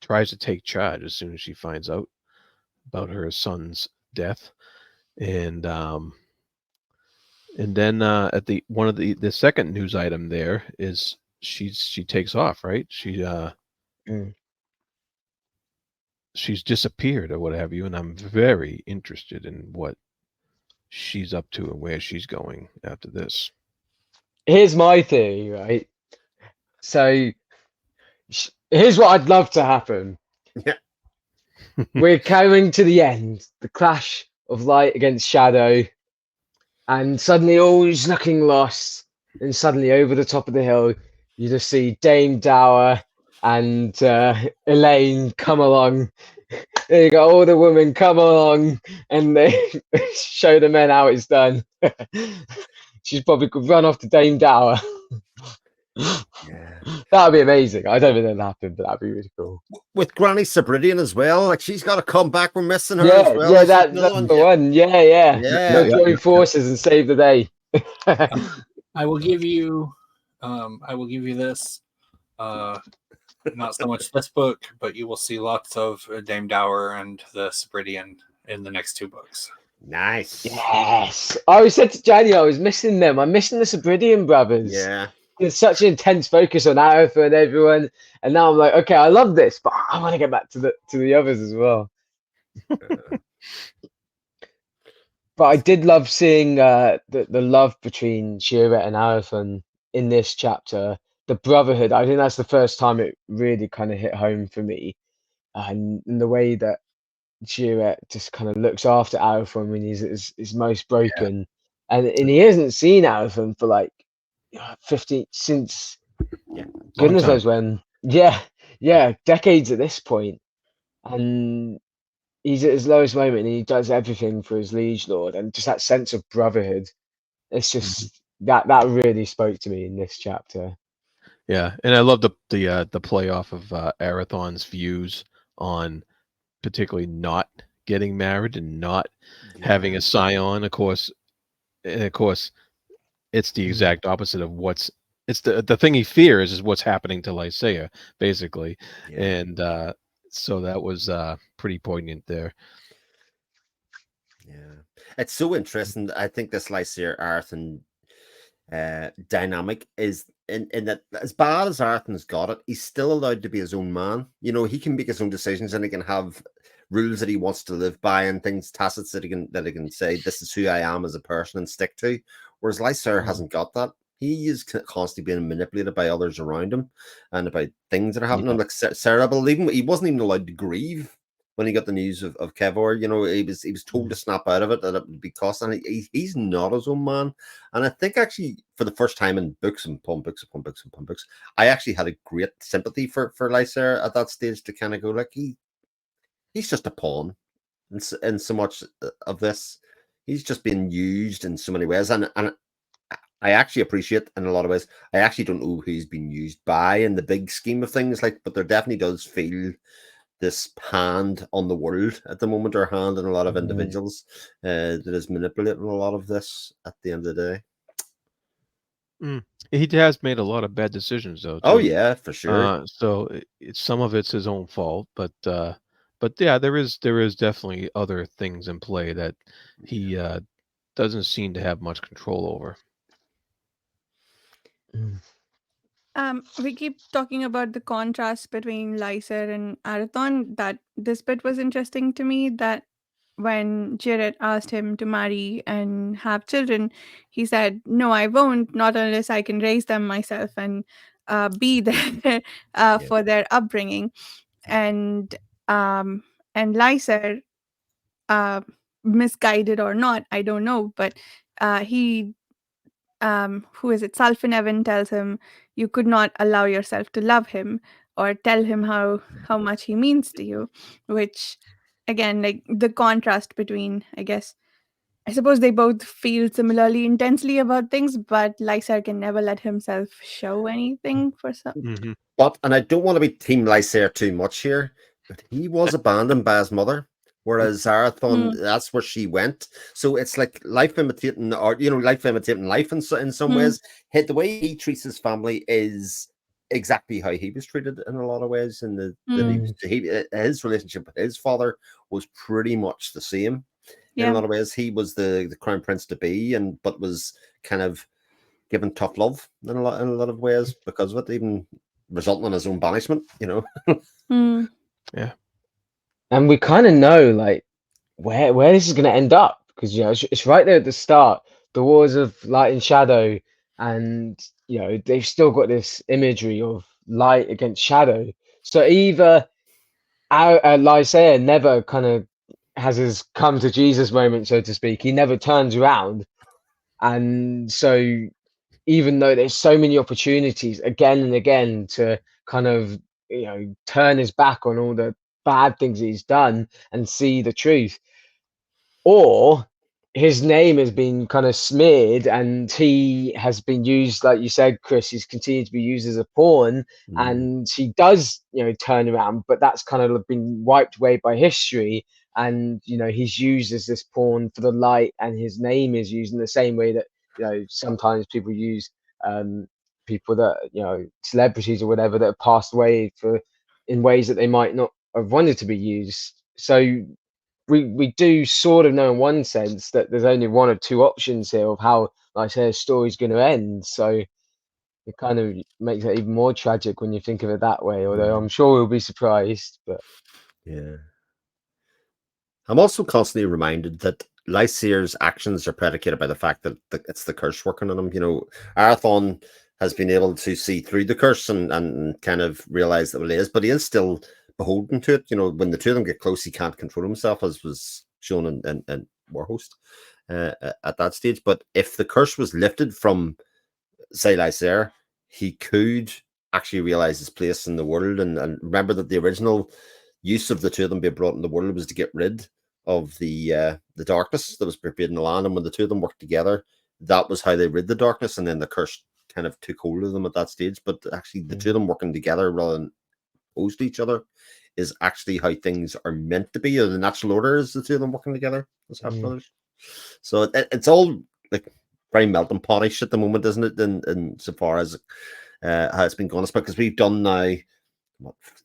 tries to take charge as soon as she finds out about her son's death, and then at the one of the second news item there is she takes off, right? She's disappeared or what have you, and I'm very interested in what she's up to and where she's going after this. Here's my theory, right? So here's what I'd love to happen. Yeah. We're coming to the end, the clash of light against shadow, and suddenly all is looking lost. And suddenly, over the top of the hill, you just see Dame Dower and Elaine come along. There you go, all the women come along, and they show the men how it's done. She's probably could run off to Dame Dower. Yeah, That would be amazing. I don't think that'll happen, but that'd be really cool. with Granny Sabridian as well. Like, she's got to come back. We're missing her Yeah, as well. yeah, She's that's another the one. one. Yeah. Join forces and save the day. I will give you this. Not so much this book, but you will see lots of Dame Dower and the Sabridian in the next two books. Nice. Yes. I said to Janny, I was missing them. I'm missing the Sabridian brothers. Yeah. There's such an intense focus on Aretha and everyone, and now I'm like, okay, I love this, but I want to get back to the others as well. But I did love seeing the love between Shira and Aretha in this chapter. The brotherhood. I think that's the first time it really kind of hit home for me, and the way that Shira just kind of looks after Aretha when he's at his most broken, and he hasn't seen Aretha for like 15 since goodness knows when. Yeah, decades at this point, and he's at his lowest moment, and he does everything for his liege lord, and just that sense of brotherhood. It's just that really spoke to me in this chapter. Yeah, and I love the play off of Arathon's views on particularly not getting married and not having a scion. Of course, it's the exact opposite of it's the thing he fears is what's happening to Lysaea, basically, and so that was pretty poignant there. Yeah, it's so interesting. I think this Lysaea Arthur dynamic is in that, as bad as Arthur's got it, he's still allowed to be his own man. You know, he can make his own decisions, and he can have rules that he wants to live by, and things tacits that he can say, this is who I am as a person, and stick to. Whereas Lysaea hasn't got that. He is constantly being manipulated by others around him and about things that are happening. Like Cerebral, even he wasn't even allowed to grieve when he got the news of Kevor. You know, he was told to snap out of it, that it would be cost, and he's not his own man. And I think actually for the first time in books, I actually had a great sympathy for Lysaea at that stage, to kind of go like, he's just a pawn in so much of this. He's just being used in so many ways, and I actually appreciate in a lot of ways. I actually don't know who he's been used by in the big scheme of things, like, but there definitely does feel this hand on the world at the moment, or hand on a lot of individuals that is manipulating a lot of this at the end of the day. He has made a lot of bad decisions, though. Too. Oh yeah, for sure. So some of it's his own fault, but yeah, there is definitely other things in play that he doesn't seem to have much control over. We keep talking about the contrast between Lysaea and Arathon. That this bit was interesting to me, that when Jared asked him to marry and have children, he said, "No, I won't, not unless I can raise them myself and be there for their upbringing." And Lysaea, misguided or not, I don't know, but he who is it? Salfinevin tells him, "You could not allow yourself to love him or tell him how much he means to you," which again, like the contrast between, I suppose they both feel similarly intensely about things, but Lysaea can never let himself show anything for some. But, and I don't want to be Team Lysaea too much here, but he was abandoned by his mother. Whereas Arathon, that's where she went. So it's like life imitating art, life imitating life in some ways. The way he treats his family is exactly how he was treated in a lot of ways, and his relationship with his father was pretty much the same. In a lot of ways, he was the crown prince to be, but was kind of given tough love in a lot of ways because of it, even resulting in his own banishment. Yeah. And we kind of know like where this is going to end up, because it's right there at the start, the wars of light and shadow, and they've still got this imagery of light against shadow. So either Lysaea never kind of has his come to Jesus moment, so to speak. He never turns around, and so even though there's so many opportunities again and again to kind of turn his back on all the bad things he's done and see the truth, or his name has been kind of smeared and he has been used, like you said, Chris, he's continued to be used as a pawn, and he does turn around, but that's kind of been wiped away by history, and he's used as this pawn for the light, and his name is used in the same way that sometimes people use people that celebrities or whatever that have passed away in ways that they might not have wanted to be used. So we do sort of know in one sense that there's only one or two options here of how, like I say, a story's going to end. So it kind of makes it even more tragic when you think of it that way, although I'm sure we'll be surprised. But yeah, I'm also constantly reminded that Lysaea's actions are predicated by the fact that it's the curse working on him. Arathon has been able to see through the curse and kind of realize that it is, but he is still beholden to it. When the two of them get close, he can't control himself, as was shown in Warhost at that stage. But if the curse was lifted from, say, Lysaea, he could actually realize his place in the world. And remember that the original use of the two of them being brought in the world was to get rid of the darkness that was pervading the land. And when the two of them worked together, that was how they rid the darkness. And then the curse kind of took hold of them at that stage. But actually, the two of them working together rather than opposed to each other is actually how things are meant to be, or the natural order is the two of them working together as half brothers. So it's all like very melting pottish at the moment, isn't it? In so far as how it's been going, because we've done now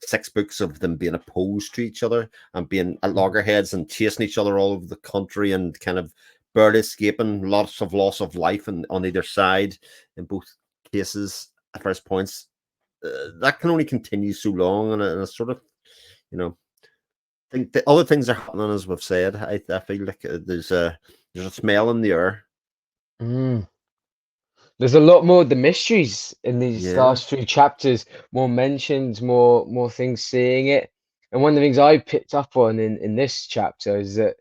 6 books of them being opposed to each other and being at loggerheads and chasing each other all over the country and kind of barely escaping, lots of loss of life and on either side in both cases at first points. That can only continue so long, and I sort of, think the other things are happening, as we've said. I feel like there's a smell in the air. There's a lot more of the mysteries in these last few chapters, more mentions, more things seeing it. And one of the things I picked up on in this chapter is that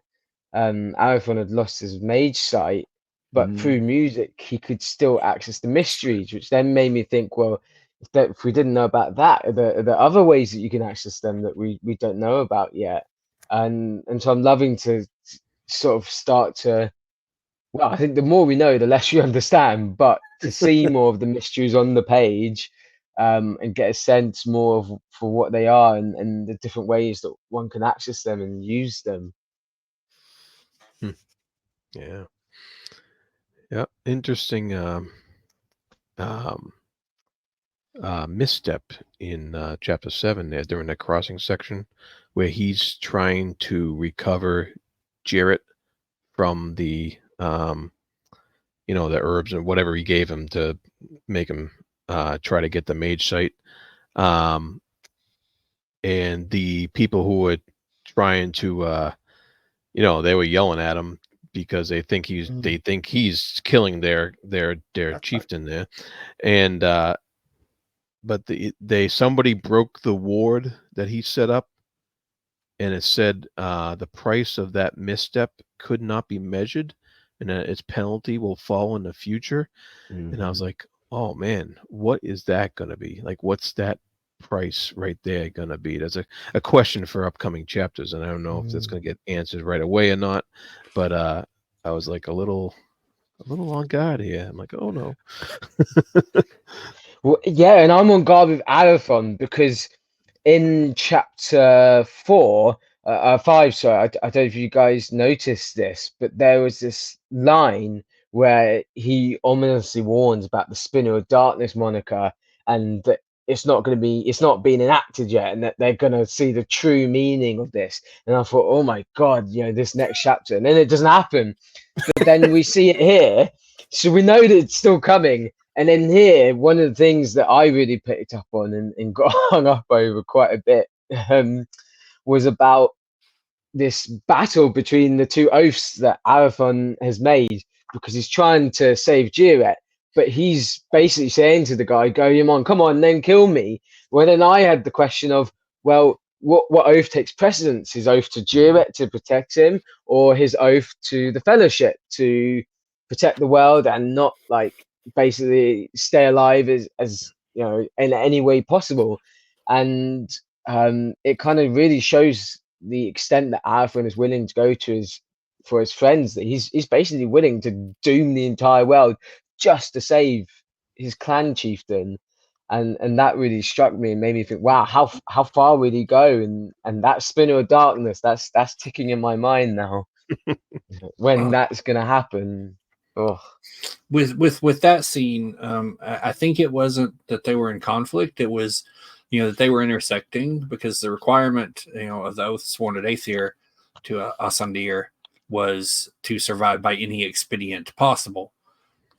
Arathon had lost his mage sight, but through music he could still access the mysteries, which then made me think, well, if we didn't know about that, are there other ways that you can access them that we don't know about yet? And so I'm loving to sort of start to, well, I think the more we know, the less you understand, but to see more of the mysteries on the page, and get a sense more of for what they are and the different ways that one can access them and use them. Yeah. Interesting misstep in chapter 7 there during that crossing section, where he's trying to recover Jarrett from the the herbs and whatever he gave him to make him try to get the mage sight. And the people who were trying to they were yelling at him because they think he's killing their chieftain there. And but somebody broke the ward that he set up, and it said the price of that misstep could not be measured, and its penalty will fall in the future. And I was like, oh man, what is that going to be? Like, what's that price right there going to be? That's a question for upcoming chapters, and I don't know if that's going to get answered right away or not. But I was like a little on guard here. I'm like, oh no. Well, yeah, and I'm on guard with Arathon because in chapter 5, sorry, I don't know if you guys noticed this, but there was this line where he ominously warns about the Spinner of Darkness moniker, and that it's not being enacted yet, and that they're going to see the true meaning of this. And I thought, oh my God, this next chapter, and then it doesn't happen. But then we see it here, so we know that it's still coming. And then here, one of the things that I really picked up on and got hung up over quite a bit was about this battle between the two oaths that Arathon has made, because he's trying to save Jiret, but he's basically saying to the guy, "Go, come on, then kill me." Well, then I had the question of, well, what oath takes precedence? His oath to Jiret to protect him, or his oath to the Fellowship to protect the world and not basically stay alive as in any way possible? And it kind of really shows the extent that Arathon is willing to go to for his friends, that he's basically willing to doom the entire world just to save his clan chieftain. And that really struck me and made me think, wow, how far would he go? And that spinner of darkness, that's ticking in my mind now. When that's gonna happen. Oh. With that scene, I think it wasn't that they were in conflict. It was, that they were intersecting, because the requirement, of the oath sworn at Aether to Asandir was to survive by any expedient possible.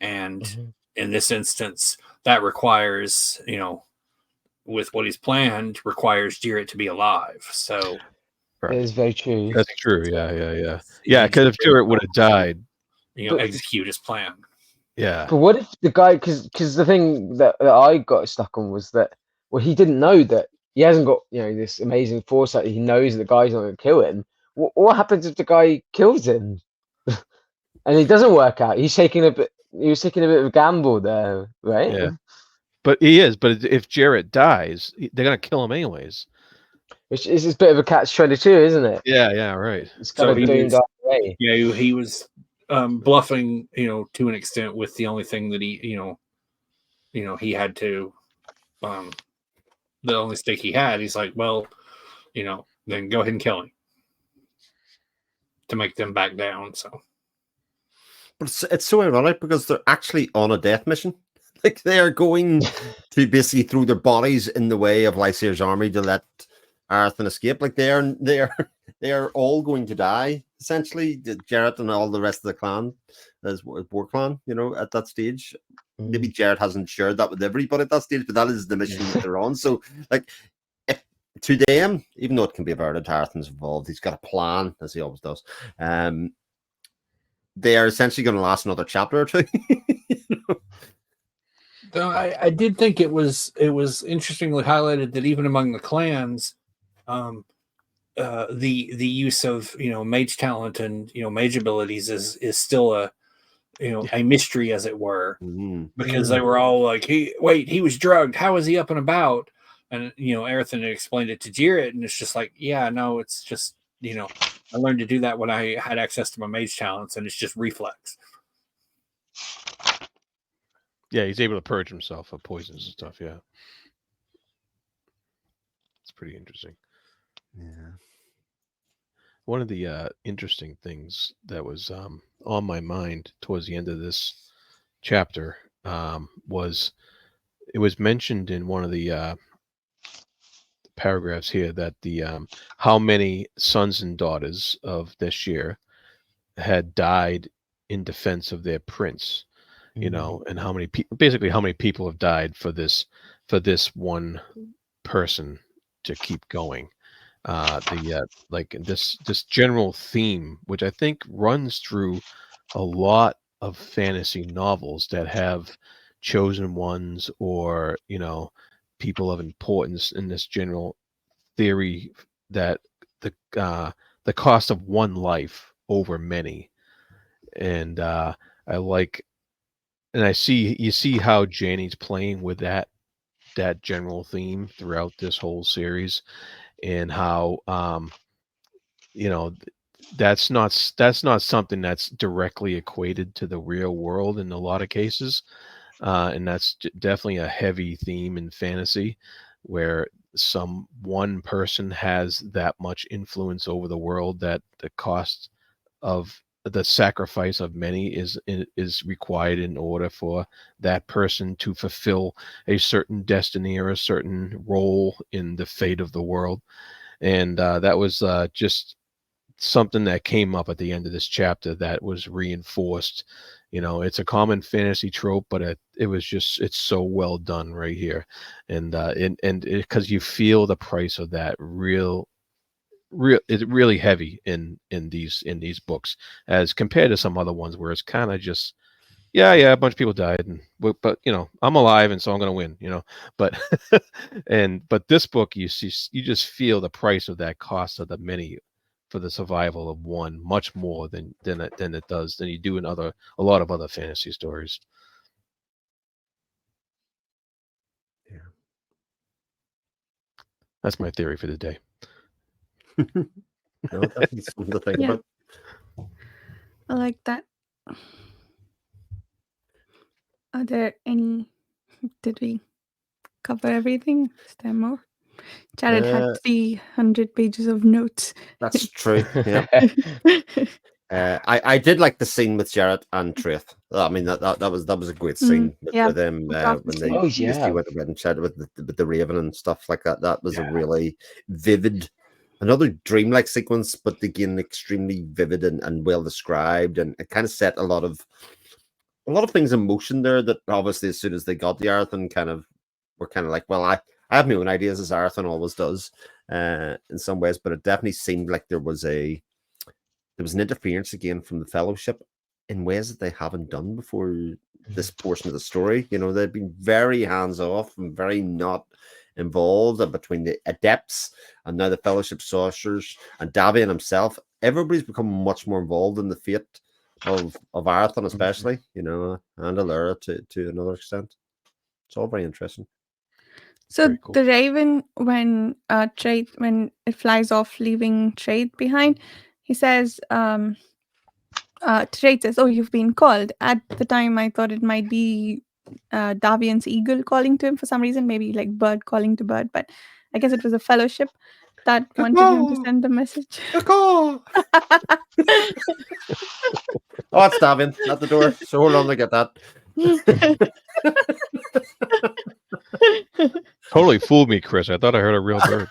And in this instance, that requires, with what he's planned, requires Jiret to be alive. So it is very true. That's true. Yeah. Because if Jiret would have died, execute his plan. Yeah. But what if the guy? Because the thing that I got stuck on was that, well, he didn't know that he hasn't got this amazing foresight. He knows the guy's not going to kill him. What happens if the guy kills him and it doesn't work out? He was taking a bit of a gamble there, right? Yeah. But he is. But if Jiret dies, they're going to kill him anyways. Which is a bit of a catch-22, isn't it? Yeah, right. It's kind of doomed either way. Yeah, he was bluffing, to an extent, with the only thing that he had to, the only stake he had. He's like, well, then go ahead and kill him to make them back down. So, but it's so ironic, because they're actually on a death mission. Like, they are going to basically throw their bodies in the way of Lysair's army to let Arathon escape. Like, they are all going to die, essentially. Jiret and all the rest of the clan, as War Clan, at that stage. Maybe Jiret hasn't shared that with everybody at that stage, but that is the mission that they're on. So, like, if to them, even though it can be averted, Arathon's involved, he's got a plan, as he always does. They are essentially going to last another chapter or two. I did think it was interestingly highlighted that even among the clans, the use of mage talent and mage abilities is still a mystery, as it were, because they were all like, he was drugged, how is he up and about? And Arathon had explained it to Jiret, and it's just like, yeah, no, it's just I learned to do that when I had access to my mage talents, and it's just reflex. Yeah, he's able to purge himself of poisons and stuff. Yeah, it's pretty interesting. Yeah. One of the interesting things that was on my mind towards the end of this chapter was, it was mentioned in one of the paragraphs here that the how many sons and daughters of Nashir had died in defense of their prince, and how many people have died for this one person to keep going. This general theme, which I think runs through a lot of fantasy novels that have chosen ones, or people of importance, in this general theory that the cost of one life over many. And you see how Janny's playing with that general theme throughout this whole series, and how that's not something that's directly equated to the real world in a lot of cases, and that's definitely a heavy theme in fantasy, where one person has that much influence over the world that the cost of the sacrifice of many is required in order for that person to fulfill a certain destiny or a certain role in the fate of the world. And that was just something that came up at the end of this chapter that was reinforced. It's a common fantasy trope, but it's so well done right here. And because you feel the price of that it's really heavy in these books as compared to some other ones where it's kind of just a bunch of people died, but I'm alive, and so I'm gonna win, but but this book, you just feel the price of that cost of the many for the survival of one much more than you do in a lot of other fantasy stories. Yeah, that's my theory for the day. No, definitely something to think about. I like that. Are there any? Did we cover everything? Is there more? Jared had 300 pages of notes. That's true. Yeah. I did like the scene with Jared and Traith. I mean, that was a great scene with them when they went and chatted with the Raven and stuff like that. That was a really vivid, another dreamlike sequence, but again extremely vivid and well described, and it kind of set a lot of things in motion there. That obviously, as soon as they got the Arathon, were kind of like, well, I have my own ideas, as Arathon always does, in some ways, but it definitely seemed like there was an interference again from the Fellowship in ways that they haven't done before this portion of the story. They've been very hands-off and very not involved, and between the Adepts and now the Fellowship Sorcerers and Davian himself, everybody's become much more involved in the fate of Arathon, especially, and Allura to another extent. It's all very interesting. So cool. The Raven, when it flies off, leaving Traith behind, he says, Traith says, "Oh, you've been called." At the time, I thought it might be Davian's eagle calling to him for some reason, maybe like bird calling to bird, but I guess it was a Fellowship that wanted him to send the message. Oh, it's Davian at the door. So hold on to get that. Totally fooled me, Chris. I thought I heard a real bird.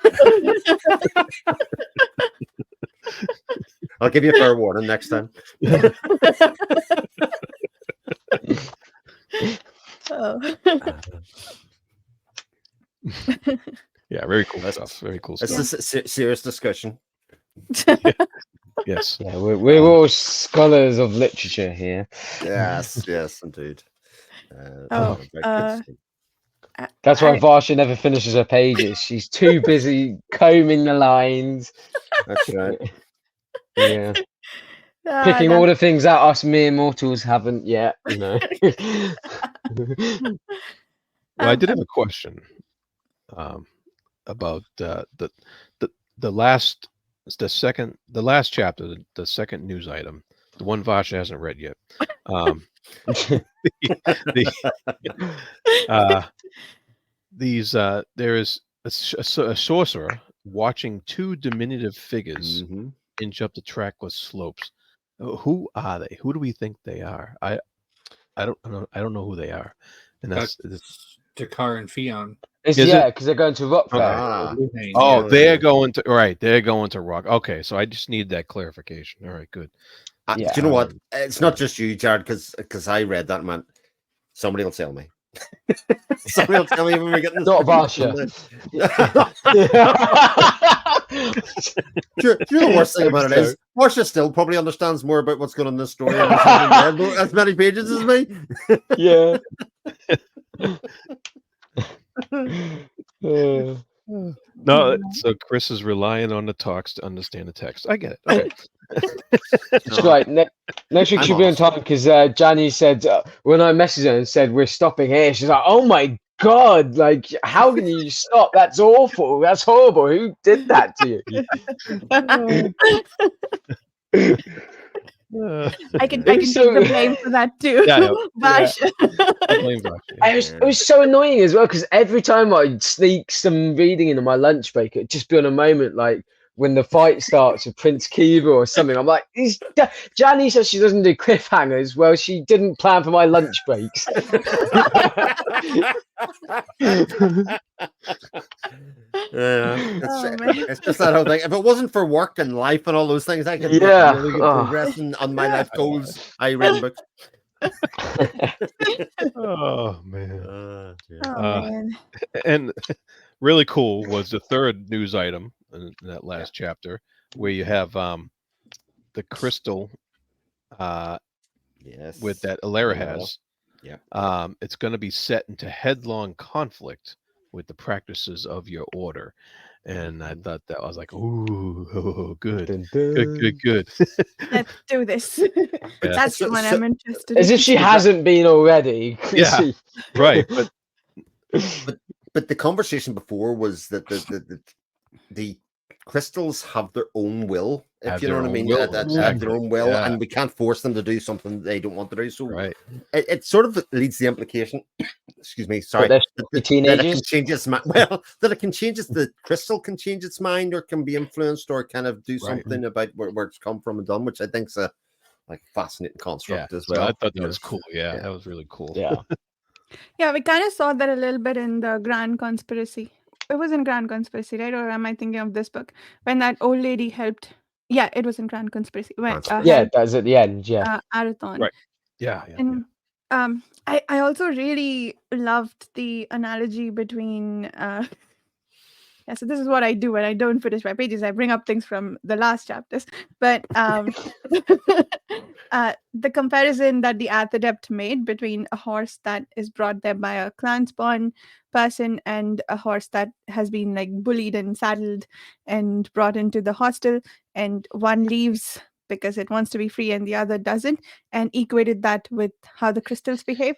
I'll give you a fair warning next time. Yeah, very cool stuff. Very cool stuff. This is a serious discussion. Yes. Yeah, we're all scholars of literature here. Yes, indeed. That's why Varsha never finishes her pages. She's too busy combing the lines. That's right. Yeah. Picking all the things out us mere mortals haven't yet, Well, I did have a question about the last chapter, the second news item, the one Varsha hasn't read yet. There is a sorcerer watching two diminutive figures inch up the trackless slopes. Who are they? Who do we think they are? I don't know who they are. And that's Dakar and Fion. Because they're going to Rock Valley. They're going to Rock. Okay, so I just need that clarification. All right, good. Do you know what? It's not just you, Jared, because I read that, man. Somebody will tell me. Somebody will tell me when we get this. Not Varsha. You know the worst thing about it is Varsha still probably understands more about what's going on in this story as many pages as me. Yeah. No, so Chris is relying on the talks to understand the text. I get it. Okay. It's right. Next week she'll be on time because Janny said when I messaged her and said we're stopping here, she's like, "Oh my god! Like, how can you stop? That's awful. That's horrible. Who did that to you?" I can take the blame for that too. Varsha. It was so annoying as well because every time I'd sneak some reading into my lunch break, it'd just be on a moment like when the fight starts with Prince Kiva or something. I'm like, Janny says she doesn't do cliffhangers. Well, she didn't plan for my lunch breaks. It's just that whole thing. If it wasn't for work and life and all those things, I could make really good progress on my life goals. I read books. Oh man. man. And really cool was the third news item in that last chapter, where you have the crystal with that Ilera has. Yeah. It's going to be set into headlong conflict with the practices of your order. And I thought that was like, ooh, good. Dun, dun. Good. Let's do this. That's the one I'm interested As in. if she hasn't been already. Yeah, right. But the conversation before was that the crystals have their own will, if you know what I mean. Have their own will, and we can't force them to do something they don't want to do. So it sort of leads the implication. Excuse me, sorry. That it can change its mind. Well, that it can change the crystal can change its mind, or can be influenced, or kind of do something about where it's come from and done, which I think's a fascinating construct as well. So I thought that was cool. Yeah, that was really cool. Yeah. Yeah, we kind of saw that a little bit in the Grand Conspiracy. It was in Grand Conspiracy, right? Or am I thinking of this book? When that old lady helped. Yeah, it was in Grand Conspiracy. When, that's at the end. Yeah. Arathon. Right. Yeah. And I also really loved the analogy between. So this is what I do when I don't finish my pages. I bring up things from the last chapters. But the comparison that the Adept made between a horse that is brought there by a clan spawn person and a horse that has been like bullied and saddled and brought into the hostel, and one leaves because it wants to be free and the other doesn't, and equated that with how the crystals behave.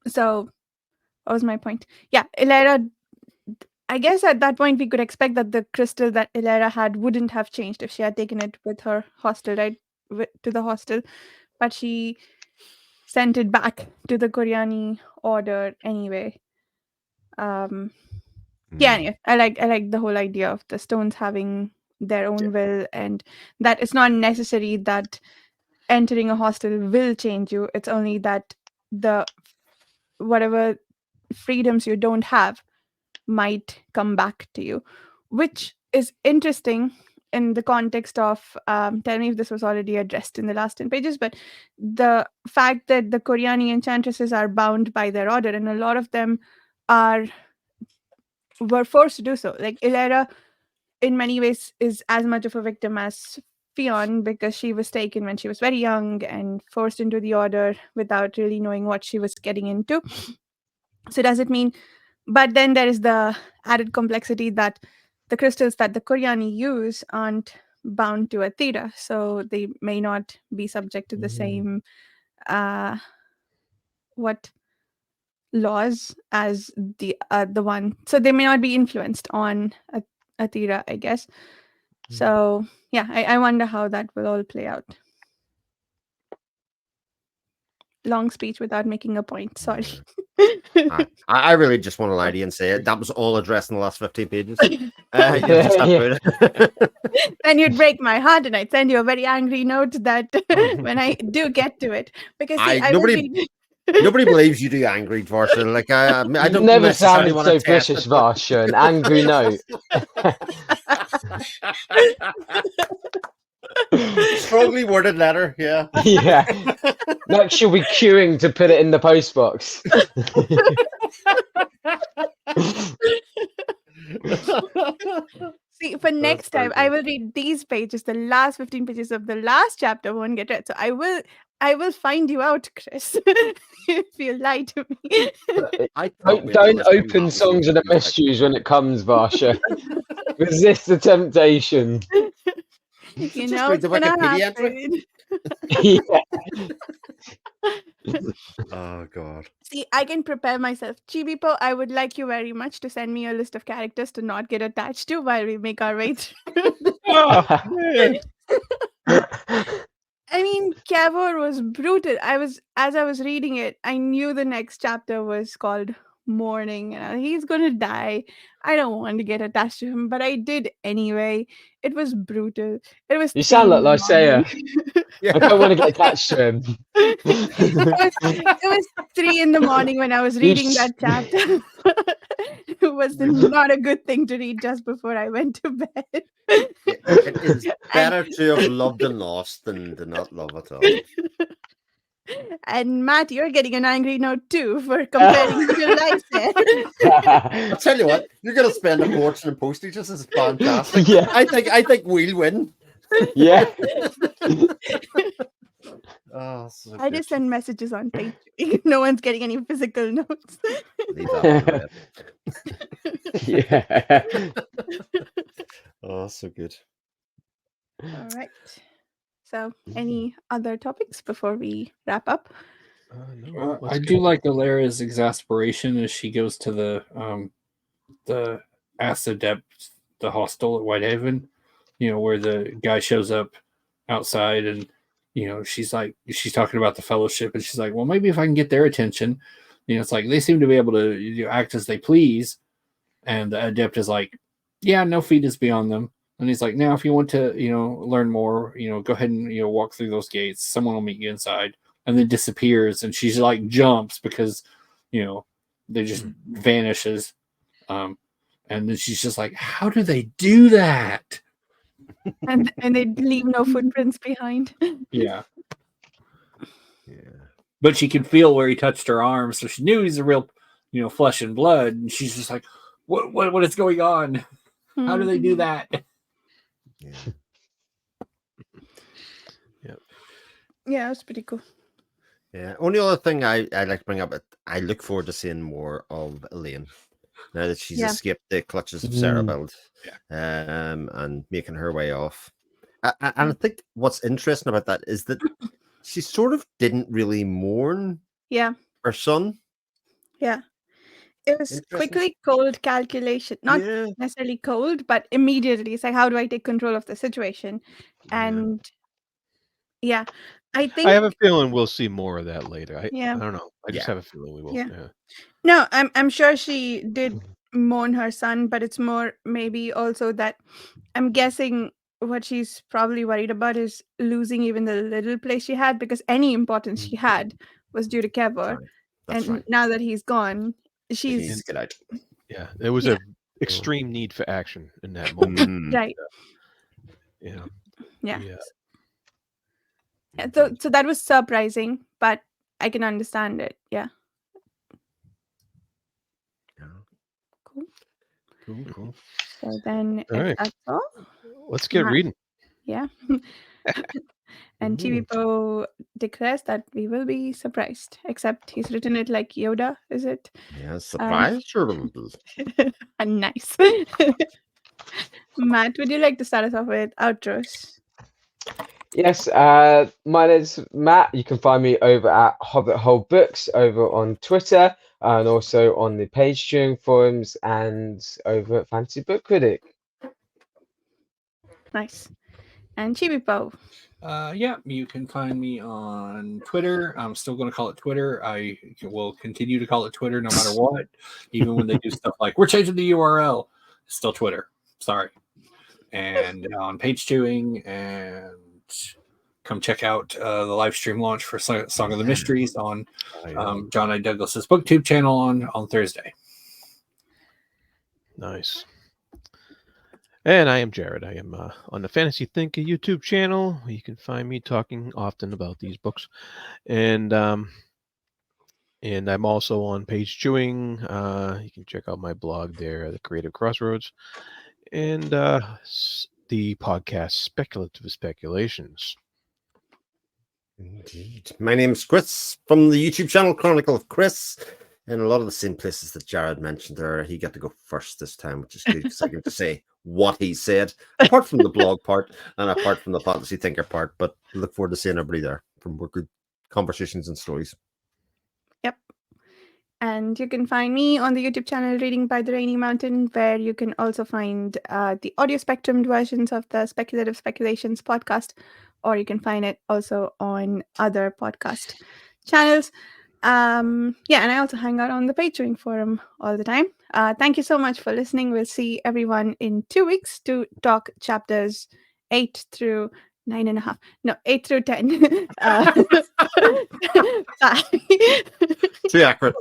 So what was my point? Yeah, Ilera, I guess at that point we could expect that the crystal that Ilera had wouldn't have changed if she had taken it with her hostel, right? To the hostel, but she sent it back to the Koryani order anyway. Yeah, anyway, I like the whole idea of the stones having their own will, and that it's not necessary that entering a hostel will change you. It's only that the whatever freedoms you don't have might come back to you, which is interesting in the context of tell me if this was already addressed in the last 10 pages, but the fact that the Koryani enchantresses are bound by their order, and a lot of them were forced to do so. Like Ilera in many ways is as much of a victim as Fionn, because she was taken when she was very young and forced into the order without really knowing what she was getting into. So does it mean, but then there is the added complexity that the crystals that the Koryani use aren't bound to Athira, so they may not be subject to the same laws as the one, so they may not be influenced on Athira, I guess. So yeah, I wonder how that will all play out. Long speech without making a point. Sorry. I really just want to lie to you and say it. That was all addressed in the last 15 pages. Then you'd break my heart, and I'd send you a very angry note that when I do get to it, because nobody believes you do angry, Varsha. Like I don't never sounded so British, Varsha. An angry note. Strongly worded letter, yeah. Yeah. Next, she'll be queuing to put it in the post box. See, for next time, I will read these pages. The last 15 pages of the last chapter won't get read. So I will find you out, Chris, if you lie to me. Don't open Songs of the Mysteries when it comes, Varsha. Resist the temptation. You know, it's gonna happen. Oh God. See, I can prepare myself. Chibipo, I would like you very much to send me a list of characters to not get attached to while we make our way through. I mean, Cavor was brutal. As I was reading it, I knew the next chapter was called mourning. He's going to die. I don't want to get attached to him, but I did anyway. It was brutal. It was You 3 sound in like the morning. Lysaea. I don't want to get attached to him. It was 3 in the morning when I was reading that chapter. It was not a good thing to read just before I went to bed. It is better to have loved and lost than to not love at all. And Matt, you're getting an angry note too for comparing him to Lysaea. I'll tell you what, you're gonna spend a fortune in postage. This is fantastic. Yeah. I think we'll win. Yeah. Oh, so I just send messages on page. No one's getting any physical notes. leave that Yeah. Oh, so good. All right. So, any other topics before we wrap up? No, I do like Alara's exasperation as she goes to the acid depth, the hostel at Whitehaven, where the guy shows up outside and she's talking about the fellowship and she's like, well, maybe if I can get their attention, it's like they seem to be able to act as they please. And the adept is like, yeah, no feet is beyond them. And he's like, now if you want to, learn more, go ahead and, walk through those gates. Someone will meet you inside. And then disappears. And she's like jumps because, they just vanishes. And then she's just like, how do they do that? And they leave no footprints behind. Yeah. Yeah. But she could feel where he touched her arm. So she knew he's a real, flesh and blood. And she's just like, what is going on? How do they do that? Yeah. Yeah, it was pretty cool. Yeah. Only other thing I like to bring up, I look forward to seeing more of Elaine now that she's escaped the clutches of Sarah Build, and making her way off. And I think what's interesting about that is that she sort of didn't really mourn her son. Yeah. It was quickly cold calculation. Not necessarily cold, but immediately. It's like, how do I take control of the situation? And I think I have a feeling we'll see more of that later. I don't know. I just have a feeling we will. Yeah. No, I'm sure she did mourn her son, but it's more maybe also that I'm guessing what she's probably worried about is losing even the little place she had, because any importance she had was due to Kevor. And now that he's gone, she needs to get out. Yeah, there was a extreme need for action in that moment. Right. Yeah. So that was surprising, but I can understand it. Yeah. Cool. So then, that's all, let's get reading. Yeah. And Chibipo declares that we will be surprised, except he's written it like Yoda, is it? Yeah, surprise. Nice. Matt, would you like to start us off with outros? Yes, my name's Matt. You can find me over at Hobbit Hole Books over on Twitter, and also on the Page Turing forums and over at Fantasy Book Critic. Nice. And Chibipo. You can find me on Twitter. I'm still going to call it Twitter. I will continue to call it Twitter no matter what, even when they do stuff like we're changing the URL. It's still Twitter. Sorry. And on Page Turing, and come check out the live stream launch for Song of the Mysteries on John I. Douglas's BookTube channel on Thursday. Nice. And I am Jared. I am on the Fantasy Thinker YouTube channel. You can find me talking often about these books, and I'm also on Page Chewing. You can check out my blog there, The Creative Crossroads, and the podcast Speculative Speculations. Indeed. My name's Chris from the YouTube channel Chronicle of Chris. In a lot of the same places that Jared mentioned there, he got to go first this time, which is good because I get to say what he said, apart from the blog part and apart from the Fantasy Thinker part. But look forward to seeing everybody there for more good conversations and stories. Yep. And you can find me on the YouTube channel Reading by the Rainy Mountain, where you can also find the audio spectrum versions of the Speculative Speculations podcast, or you can find it also on other podcast channels. Yeah, and I also hang out on the Patreon forum all the time. Thank you so much for listening. We'll see everyone in 2 weeks to talk chapters 8 through 9.5. No, 8 through 10. Bye. Too accurate.